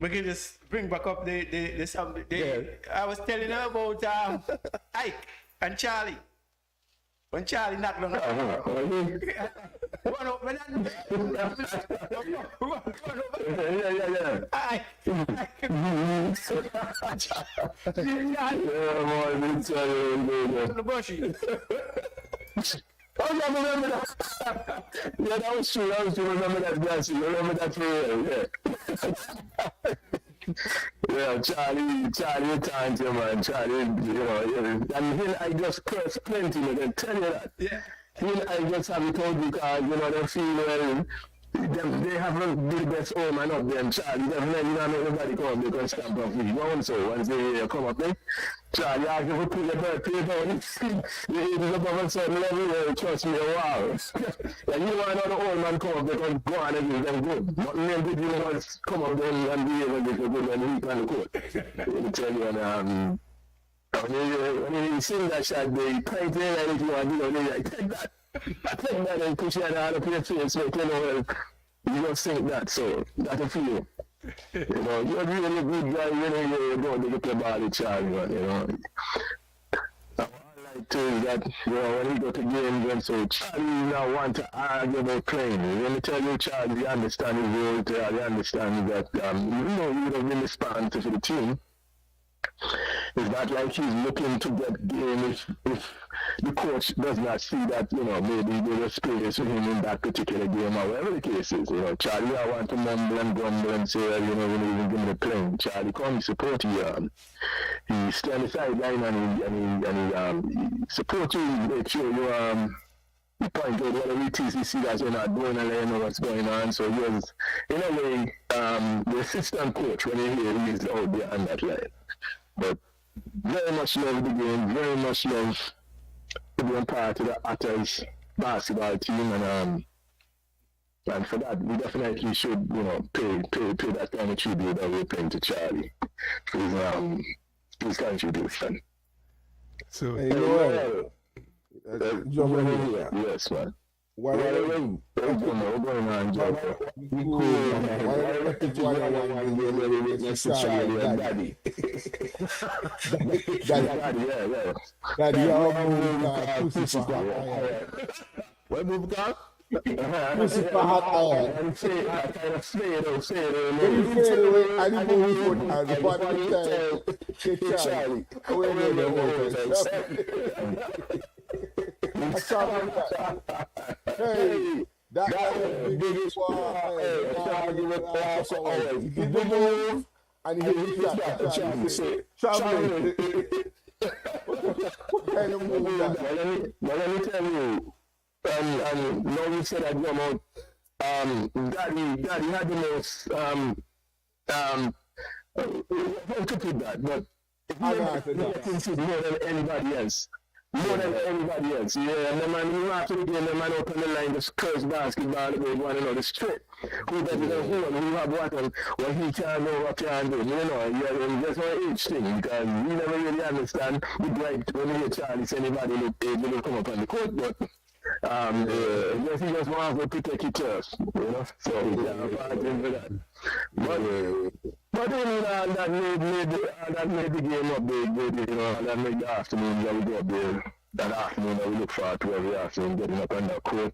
we can just bring back up I was telling her about Ike and Charlie. When Charlie knocked on the Oh, yeah, remember that. Yeah, that was true. Remember that, Blancy. Remember that for real. Yeah, Charlie, thank you, man. Charlie, you know, and him, I just curse plenty, man. I tell you that. Yeah. Him, I just have it out because, you know, they feel well. They haven't the best home and up them, Charlie. Definitely not nobody come up, they can stamp off me. One so once they come up there, Charlie, I give a put your birthday down. It is up on a certain level, trust me, wow. And you want another old man come up, they can go on and give them good. But men did you know come up there and be able to get good and we can court. Let me tell you, and when you sing that shot, they point there and you want to do it, like, take that. I think that and push it out of your face, so you know, you don't think that, so that'll feel you. You know, you're really a good guy, you know, you're going to get your body charged, you know. All I like to is that, you know, when you go to games and so Charlie now want to argue about playing. Let me tell you, Charlie, you understand his role, Charlie, understand that, you know, you don't really respond to the team. It's not like he's looking to get game if the coach does not see that, you know, maybe there was space for him in that particular game or whatever the case is. You know, Charlie, I want to mumble and grumble and say, you know, we don't even give him the playing. Charlie, come support you. He stay on the sideline and he support you, make sure you point out whatever it is you see that you're not doing and let you know what's going on. So he was, in a way, the assistant coach, when you hear he's out there on that line. But very much love the game, very much love to be a part of the Otters basketball team, and for that we definitely should, you know, pay that kind of tribute that we're paying to Charlie for his contribution. So, Hey, Noel, jump in here. Yes, man. Why don't What's going on, Joe? Charlie and Daddy? Daddy, all pussy for hot iron. What move car? Pussy for hot iron. And say that kind of say it. When you fade away, I didn't know you put on the bottom time. Say Charlie. Away the I saw that. Hey, that was the biggest one. He did the move, and he hit that. Charlie. What kind of move is that? Let me tell you, and now you said that you about Daddy had the most um how to put that, but I know I said he that. thinks he's more than anybody else. More than anybody else. Yeah, and the man who after the game, the man open the line, just curse basketball, they want to know the straight. Who does it who have what and what he can know, what can do. You know, yeah, that's one age thing because we never really understand the bright when you hear Charlie say anybody look age will come up on the court, but he just wants to protect his turf, you know. So yeah, I think for that. But then that made the game up big, you know, and that made the afternoon that we go up there. That afternoon that we look forward to every afternoon, getting up on that court,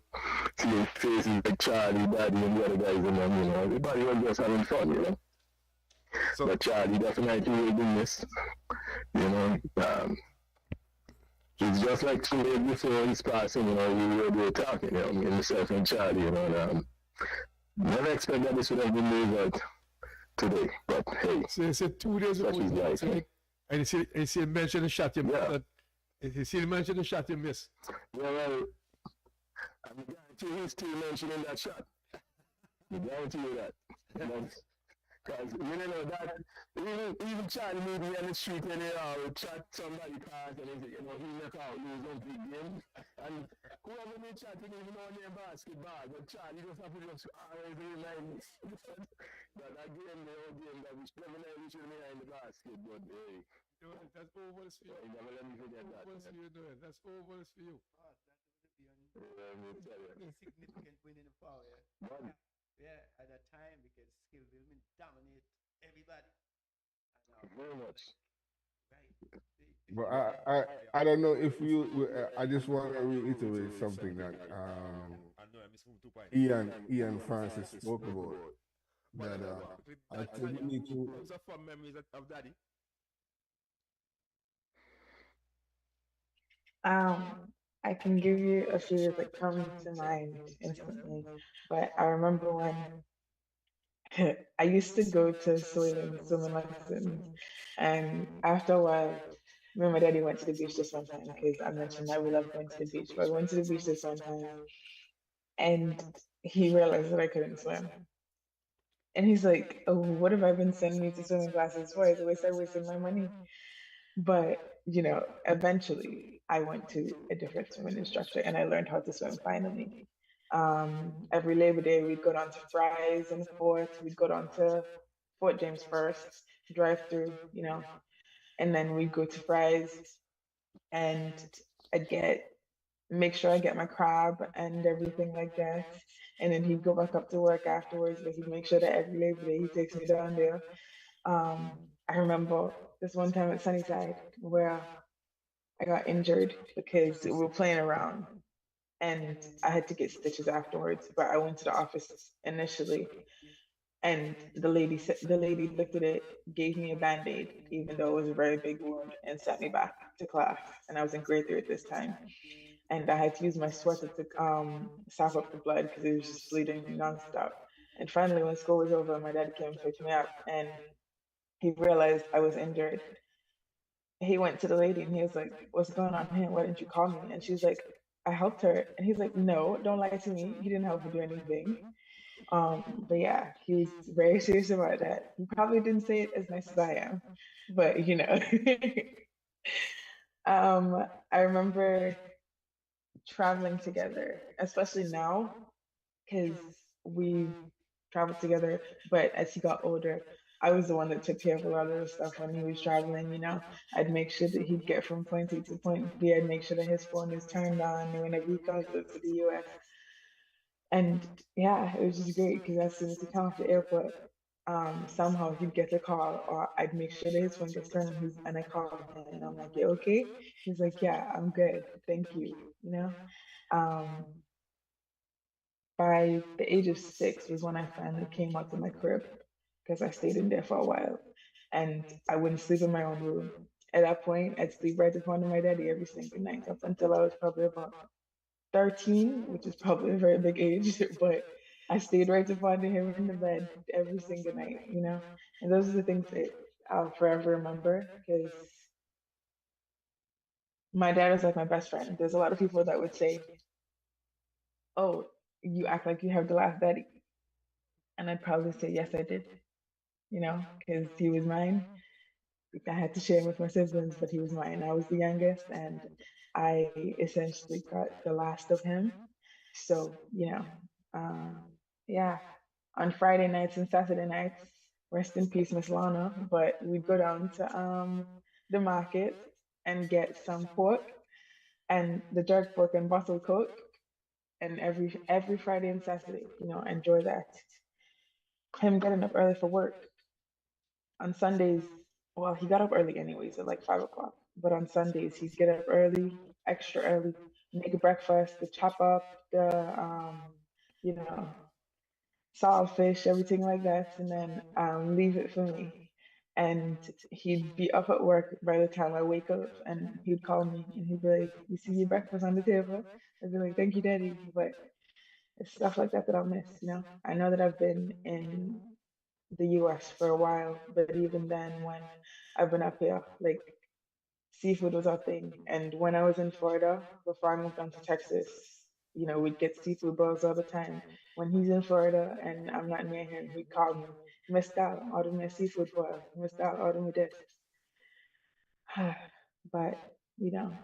seeing faces like Charlie, Daddy, and the other guys, and then, you know, everybody was just having fun, you know. So, But Charlie definitely will be missed, you know. It's just like 2 days before his passing, you know, we were talking, you know, me and myself and Charlie, you know, and never expect that this would have been the result today, but hey. So you said 2 days Such is ago, life. and you see him mention the shot you missed. You see him mention the shot you missed. Yeah, well, I'm guarantee he's still mentioning that shot. I guarantee you that. Because you know that even Charlie maybe on the street and chat somebody pass and he knock out lose one big game. And whoever they chat didn't even know their basketball, but Charlie just have to just always remind me. But that game, the whole game that we definitely should be behind the basket, but hey. That's overs for you. Never let me forget that. Overs for you, doing. That's overs for you. Significant win in the power, yeah. Yeah, at that time because Skillville dominate everybody. Very much. Right. But I don't know if you. I just want to reiterate something that Ian Francis spoke about. That I think we need to. Those are fun memories of Daddy. I can give you a few that come to mind instantly, but I remember when I used to go to swimming lessons, and after a while, me and my daddy went to the beach this one time because I mentioned that we love going to the beach. But we went to the beach this one time, and he realized that I couldn't swim. And he's like, "Oh, what have I been sending you to swimming classes for? It's a waste of wasting my money." But eventually I went to a different swimming instructor and I learned how to swim finally. Every Labor Day we'd go down to Fry's in the fort, we'd go down to Fort James first, drive through, and then we'd go to Fry's and I'd make sure I get my crab and everything like that. And then he'd go back up to work afterwards, but he'd make sure that every Labor Day he takes me down there. I remember this one time at Sunnyside where I got injured because we were playing around and I had to get stitches afterwards. But I went to the office initially and the lady looked at it, gave me a band-aid, even though it was a very big wound, and sent me back to class. And I was in grade 3 at this time. And I had to use my sweater to sop up the blood because it was just bleeding nonstop. And finally, when school was over, my dad came and picked me up and he realized I was injured. He went to the lady and he was like, "What's going on here? Why didn't you call me?" And she's like, "I helped her." And he's like, "No, don't lie to me. You didn't help her do anything." But yeah, he was very serious about that. He probably didn't say it as nice as I am, but I remember traveling together, especially now, because we traveled together. But as he got older, I was the one that took care of a lot of the stuff when he was traveling. I'd make sure that he'd get from point A to point B. I'd make sure that his phone is turned on whenever he comes to the US. And yeah, it was just great because as soon as he come off the airport, somehow he'd get a call, or I'd make sure that his phone gets turned on. And I call him, and I'm like, "You okay?" He's like, "Yeah, I'm good, thank you." Um, by the age of 6 was when I finally came out to my crib because I stayed in there for a while, and I wouldn't sleep in my own room. At that point, I'd sleep right in front of my daddy every single night up until I was probably about 13, which is probably a very big age, but I stayed right in front of him in the bed every single night. And those are the things that I'll forever remember because my dad was like my best friend. There's a lot of people that would say, "Oh, you act like you have the last daddy. And I'd probably say, yes, I did, because he was mine. I had to share him with my siblings, but he was mine. I was the youngest, and I essentially got the last of him. So, yeah, on Friday nights and Saturday nights, rest in peace, Miss Lana, but we'd go down to the market and get some pork and the jerk pork and bottled coke, and every Friday and Saturday, enjoy that. Him getting up early for work on Sundays. Well, he got up early anyways at like 5 o'clock. But on Sundays, he'd get up early, extra early, make a breakfast, the chop up, the you know, salt fish, everything like that, and then leave it for me. And he'd be up at work by the time I wake up, and he'd call me and he'd be like, "You see your breakfast on the table?" I'd be like, "Thank you, Daddy." But it's stuff like that that I'll miss. I know that I've been in the US for a while, but even then, when I've been up here, like seafood was our thing. And when I was in Florida, before I moved on to Texas, we'd get seafood boils all the time. When he's in Florida and I'm not near him, he'd call me, "Miss Dal, order me a seafood boil. Miss Dal, order me this." But, you know,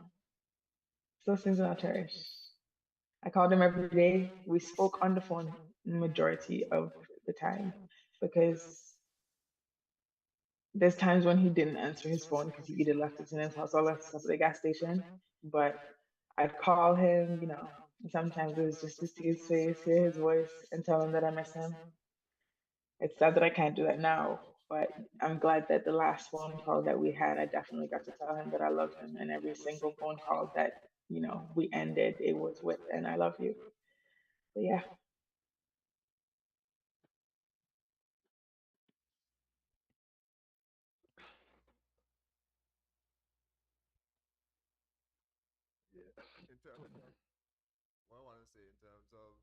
those things are not cherished. I called him every day. We spoke on the phone majority of the time because there's times when he didn't answer his phone because he either left it in his house or left stuff at the gas station. But I'd call him. Sometimes it was just to see his face, hear his voice, and tell him that I miss him. It's sad that I can't do that now, but I'm glad that the last phone call that we had, I definitely got to tell him that I love him. And every single phone call that, we ended, it was with, "And I love you." But yeah. Yeah. In terms of what I want to say in terms of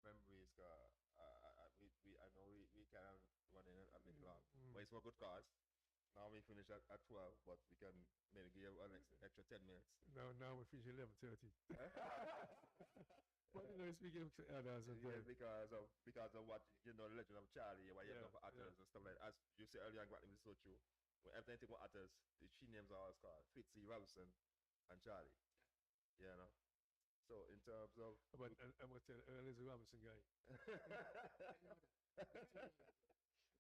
memories, I know we kind of running a bit long, but it's for good cause. Now we finish at 12, but we can maybe give an extra 10 minutes. Now we finish 11:30. But speaking of others, Yeah, because of what the legend of Charlie, what you know for actors and stuff like that. As you said earlier, this is so true. When everything about actors, the three names are always called Fitzy, Robinson, and Charlie. So in terms of but I must tell Earl is a Robinson guy.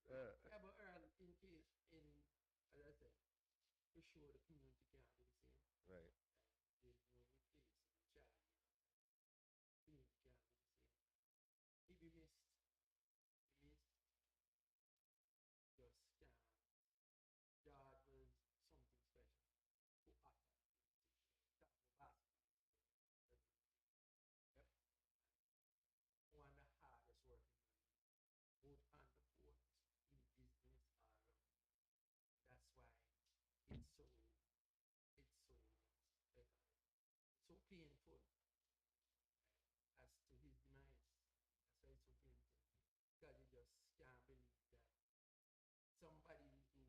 Yeah, but Earl, in case, as I said, to show the community can't do the same. Right. There's no replacing Charlie. Community can't do the same. He be missed. He missed. Just can't. God was something special to utter in basketball. Yep. One of the hardest working man, both on the court, in business, all around. That's why it's so it's so it's so painful as to his demise. That's why it's so painful. Because you just can't believe that somebody who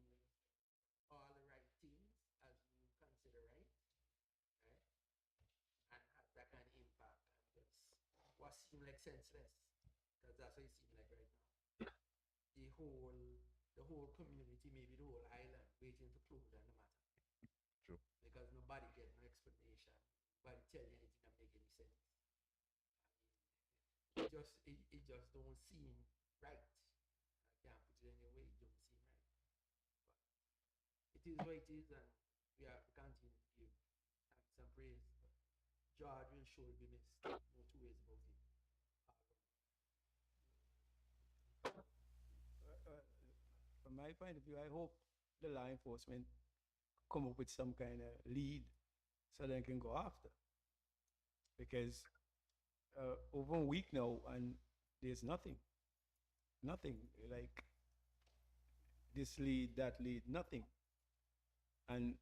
all the right things as you consider right, right, and has that kind of impact and just what seem like senseless. Because that's what it seems like right now. The whole community, maybe the whole island, waiting for closure no matter. True. Because nobody get no explanation. Nobody tell you anything that make any sense. It just don't seem right. I can't put it any way. It don't seem right. But it is what it is, and we have to continue to give thanks and praise. But George will surely be missed. No two ways about it. From my point of view, I hope the law enforcement come up with some kind of lead so they can go after. Because over a week now, and there's nothing. Nothing. Like this lead, that lead, nothing. And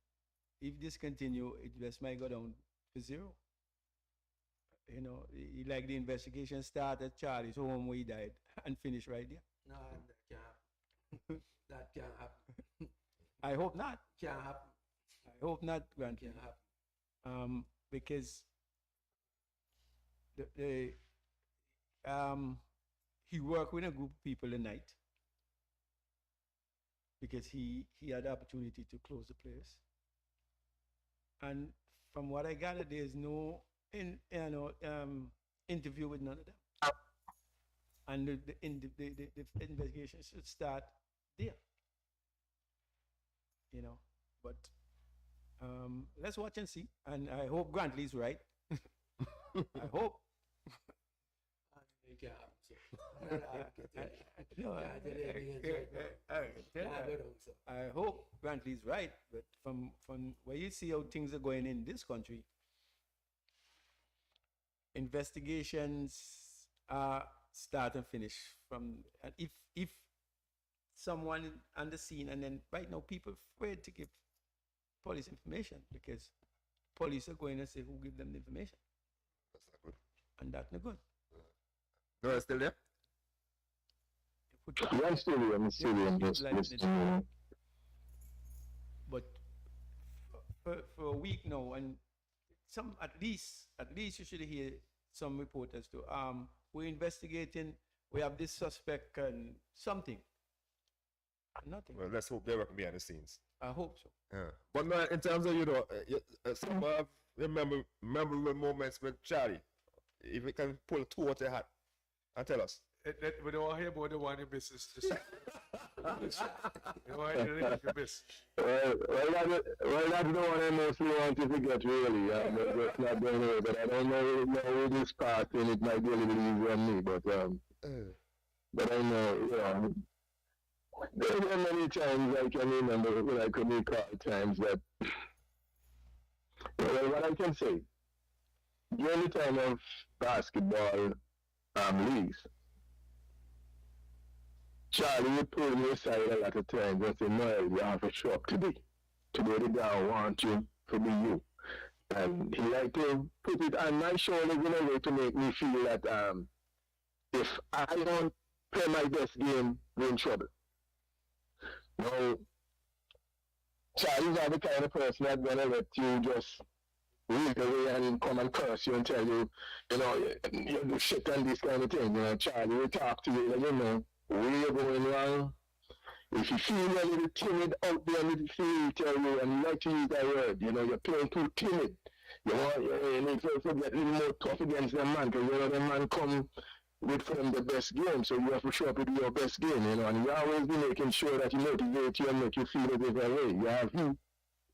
if this continue, it just might go down to zero. Like the investigation started at Charlie's home where he died and finished right there. No, that can't happen. That can't happen. I hope not. Can't happen. I hope not, Grant. Can't happen. Because the he worked with a group of people at night because he had the opportunity to close the place. And from what I gathered, there's no interview with none of them. And the investigation should start there. But let's watch and see. And I hope Grantley's right. I hope. I hope Grantley's right, but from where you see how things are going in this country, investigations are start and finish from, and if someone on the scene, and then right now people afraid to give police information because police are going to say who give them the information. That's not good. And that's not good. No, still there? Yeah, I'm still here. I'm still here. But for a week now, and some at least you should hear some reporters too. We're investigating. We have this suspect and something. Nothing. Well, let's hope they work behind the scenes. I hope so. Yeah. But no, in terms of some of memorable moments with Charlie, if you can pull two out your hat and tell us. We don't want to hear about the one you miss. You don't want to hear the you miss. Well, that's the one I mostly want to forget, really. But that's not going away. But I don't know this part, and it might be a little easier on me. But I know, there are many times I can remember when I could recall times that, what I can say, during the time of basketball leagues, Charlie would pull me aside a lot of times and say, "No, you have to show up today. Today the guy want you to be you." And he liked to put it on my shoulders in a way to make me feel that if I don't play my best game, we're in trouble. No, Charlie's not the kind of person that's gonna let you just read away and come and curse you and tell you, you do shit and this kind of thing. Charlie will talk to you, where you're going wrong. If you feel a little timid out there, and you tell you, and you like to use that word, you're playing too timid. You need to get a little more tough against them man, because the man come with from the best game, so you have to show up with your best game, and you always be making sure that you motivate you and make you feel a different way. You have him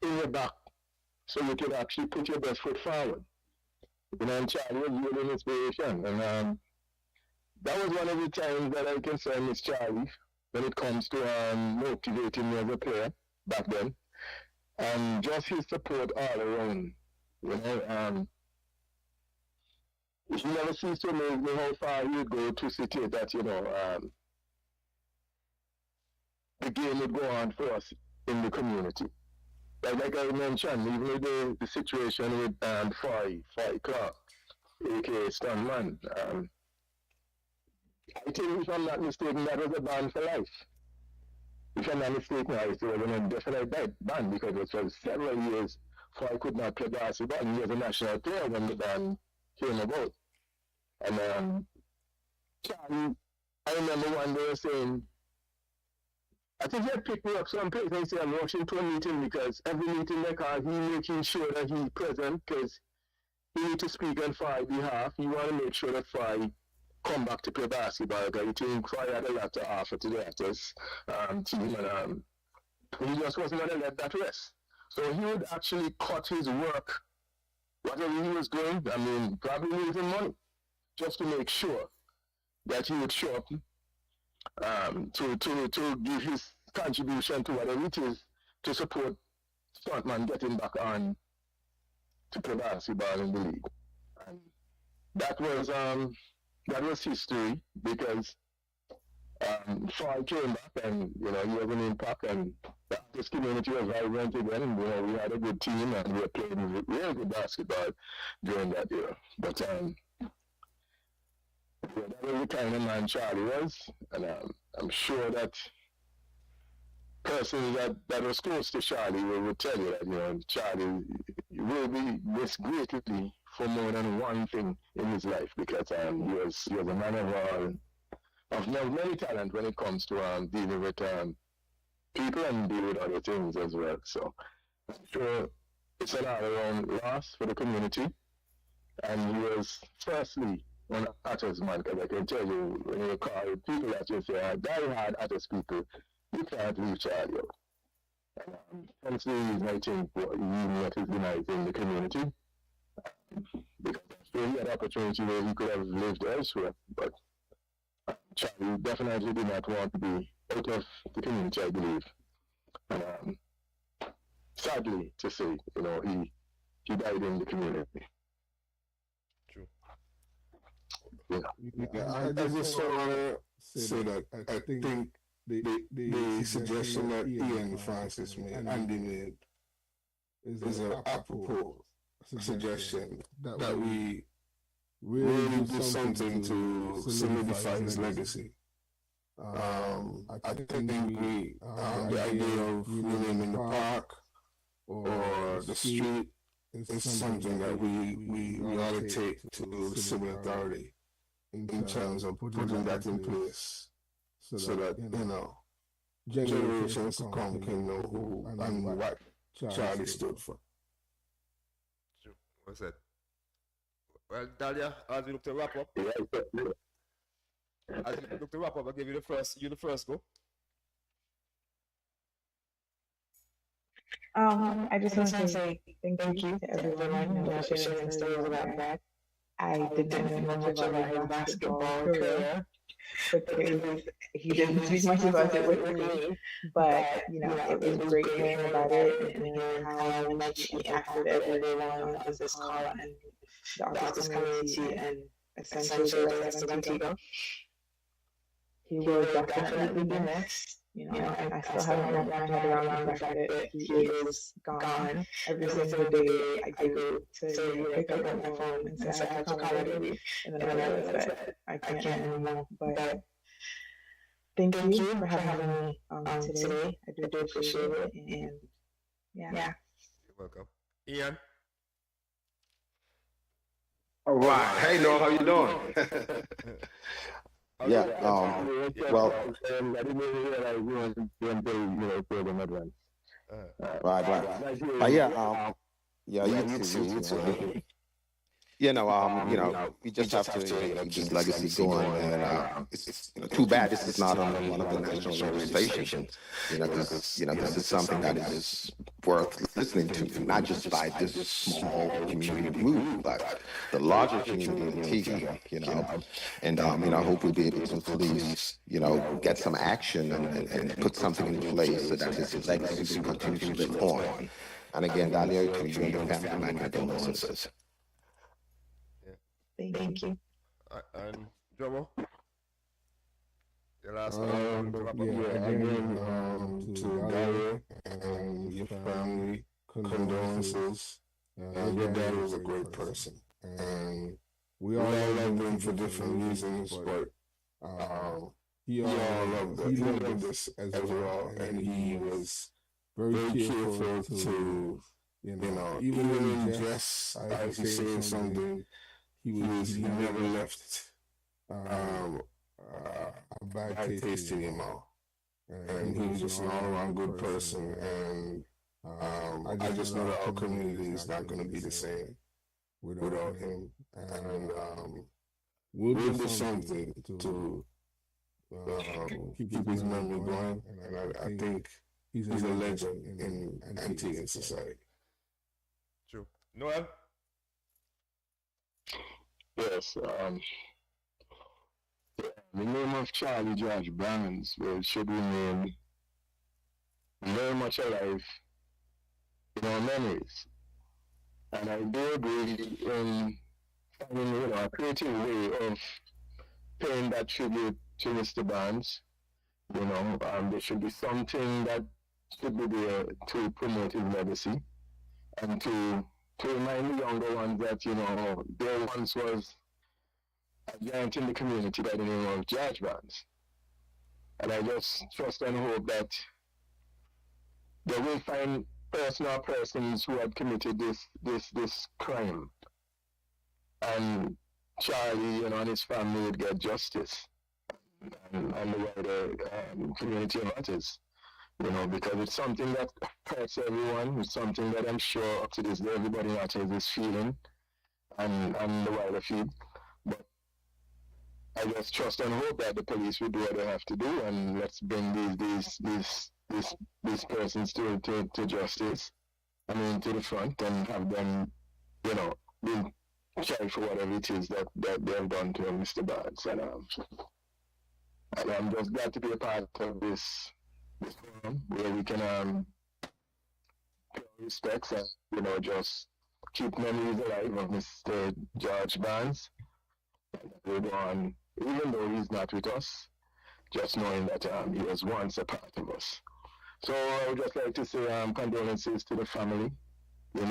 in your back, so you can actually put your best foot forward. And Charlie was really an inspiration, and that was one of the times that I can say Miss Charlie when it comes to motivating me as a player back then. And just his support all around. He never ceased to amaze me how far he would go to state that, the game would go on for us in the community. Like I mentioned, even with the situation with Foy Clark, aka Stuntman, I think, if I'm not mistaken, that was a ban for life. If I'm not mistaken, it was an indefinite ban because it was several years before I could not play basketball. He was a national player when the ban came about. And Charlie, I remember one day saying, I think he had picked me up someplace and he said, "I'm rushing to a meeting because every meeting they call, he making sure that he's present because he need to speak on Foy's behalf. He want to make sure that Foy come back to play basketball because he think Foy had a lot to offer to the actors team, and he just wasn't going to let that rest. So he would actually cut his work, whatever he was doing, probably losing money, just to make sure that he would show up to give his contribution to whatever it is to support Stuntman getting back on to play basketball in the league. And that was history because Foy came back and he was an impact, and this community was vibrant again. We had a good team and we were playing really good basketball during that year. But that was the kind of man Charlie was, and I'm sure that persons that was close to Charlie would tell you that Charlie will be miss greatly for more than one thing in his life because he was a man of many talent when it comes to dealing with people and dealing with other things as well. So I'm sure it's an all-around loss for the community. And he was firstly one of Atter's man, because I can tell you, when you call people that you say are die-hard Atter's people, you can't leave Charlie out. And honestly, I think what is nice in the community, because I'm sure he had opportunity where he could have lived elsewhere, but Charlie definitely did not want to be out of the community, I believe. And sadly to say, he died in the community. I just want to say that I think the suggestion that Ian Francis made, Andy made, is an apropos suggestion that we really do something to solidify his legacy. I think the idea of living in the park or the street is something that we ought to take to civil authority in terms of putting that in place so that, generations to come can know who and what Charlie stood for. What's that? Well, Dahlia, as we look to wrap up, I'll give you the first go. I just want to say thank you to everyone who sharing stories about that. I didn't know much about his basketball career because he didn't speak much about it with me, but it was great hearing about it and hearing how much he impacted everyone of this call and the artist community and essentially the rest of Antigua. He will definitely be missed. I still haven't wrapped my head around the fact that he is gone. Every single day I go to pick up my phone and say I have to call already, and then I realize that I can't anymore. But thank you for having me today. I do appreciate it, and yeah. You're welcome. Ian? All right. Hey, Noel, how you doing? Yeah. Well. Right. But yeah. Yeah. You too. We just have to keep this legacy going, and it's too bad this is not on one of the national radio stations. Because this is something that is worth listening to, not just by this small community group, but the larger community in Antigua. And I hope we'll be able to please, get some action and put something in place so that his legacy can continue to live on. And again, Dahlia, to you and your family, my condolences. Thank you. And Jomo? Your last again, to Dahlia and your family, condolences. Your dad was a great person, and we all loved him for different reasons, but he loved us as well, and he was very careful to, even in jest, as he said something, he never left a bad taste in your mouth, and he was just an all-around good person. And I just know that our community is not going to be the same without him, and we'll do something to keep his memory going. And I think he's a legend in Antiguan society. True. Noel? Yes, the name of Charlie George Barnes should remain very much alive in our memories. And I do agree in finding a creative way of paying that tribute to Mr. Barnes. There should be something that should be there to promote his legacy and to remind the younger ones that, there once was a giant in the community by the name of George Barnes. And I just trust and hope that they will find person or persons who had committed this crime and Charlie, and his family would get justice, and the wider community matters. Because it's something that hurts everyone. It's something that I'm sure up to this day everybody matters is feeling, and the wider field. But I just trust and hope that the police will do what they have to do, and let's bring these persons to justice. I mean, to the front, and have them, being tried for whatever it is that they have done to Mr. Barnes. And I'm just glad to be a part of this forum where we can pay respects and just keep memories alive of Mr. George Barnes. We'll go on, even though he's not with us, just knowing that he was once a part of us. So I would just like to say condolences to the family. We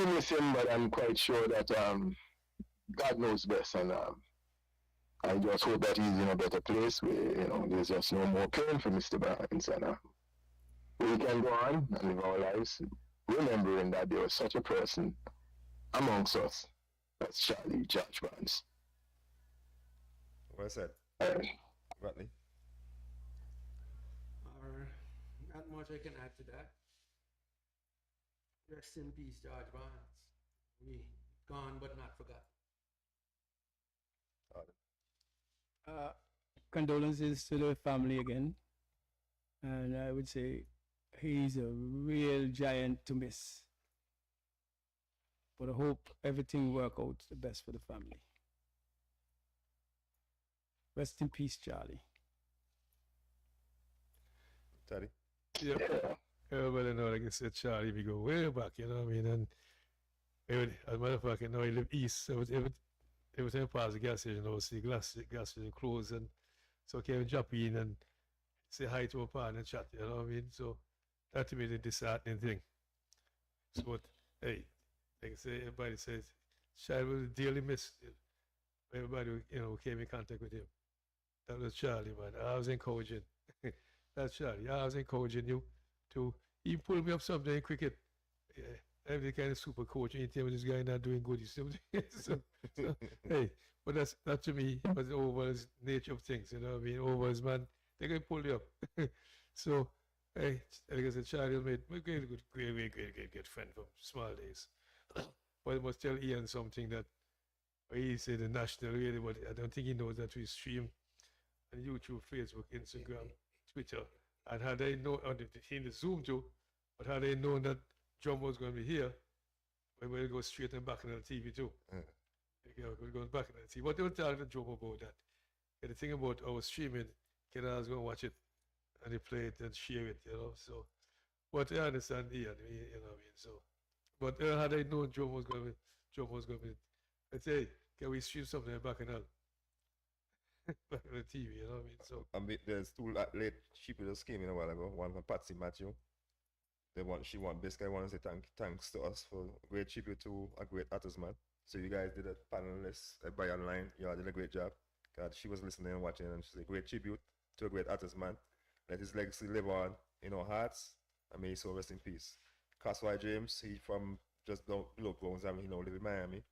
miss him, but I'm quite sure that God knows best, and I just hope that he's in a better place where there's just no more pain for Mr. Barnes, and we can go on and live our lives remembering that there was such a person amongst us as Charlie George Barnes. Well said. Bradley. Not much I can add to that. Rest in peace, George Barnes. We gone but not forgotten. Condolences to the family again. And I would say he's a real giant to miss. But I hope everything work out the best for the family. Rest in peace, Charlie. Teddy. Yeah. Everybody know, like I said, Charlie, we go way back, you know what I mean? And as a matter of fact, he lived east, so every time I pass the gas station, I would see gas station closed, and so I came drop in and say hi to a partner and chat, you know what I mean? So that to me the disheartening thing. So, but hey, like I say, everybody says, Charlie was dearly missed. Everybody, came in contact with him. That was Charlie, man. I was encouraging. That's Charlie. I was encouraging you to. He pulled me up someday in cricket. Yeah, every kind of super coach. Anytime this guy not doing good, so hey, but that to me was over his nature of things. You know what I mean? Over his man, they're gonna pull you up. So hey, like I said, Charlie made a great friend from small days. But I must tell Ian something that he said the national radio, but I don't think he knows that we stream on YouTube, Facebook, Instagram, Twitter. And had they known, in the Zoom too, but had they known that John was going to be here, we will go straight and back into the TV too. We'll go back into the TV. What they were telling the Joe about that? And the thing about our streaming, can I go and watch it and they play it and share it, So, but I understand Ian, you know what I mean? So, but had they known Joe was going to be, I'd say, can we stream something back in the back on the TV, you know what I mean? So there's two late people just came in a while ago. One from Patsy Matthew. She basically want to say thanks to us for a great tribute to a great artist, man. So you guys did a panelist by online. You all did a great job. God, she was listening and watching, and she's a great tribute to a great artist, man. Let his legacy live on in our hearts, and may he so rest in peace. Caswell James, he from just below Browns, he now live in Miami.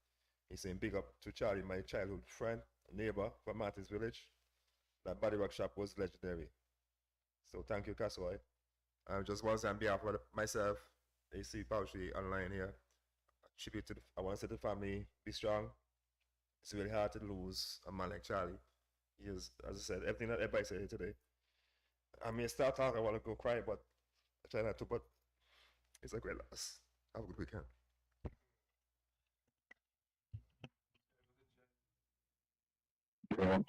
He's saying big up to Charlie, my childhood friend, neighbor from Martin's Village. That body rock shop was legendary. So thank you, Caswell. I just want to say on behalf of myself, AC Poetry Online here, tribute to I want to say to the family, be strong. It's really hard to lose a man like Charlie. He is, as I said, everything that everybody said here today. I may start talking, I want to go cry, but I try not to, but it's a great loss. Have a good weekend. Yeah.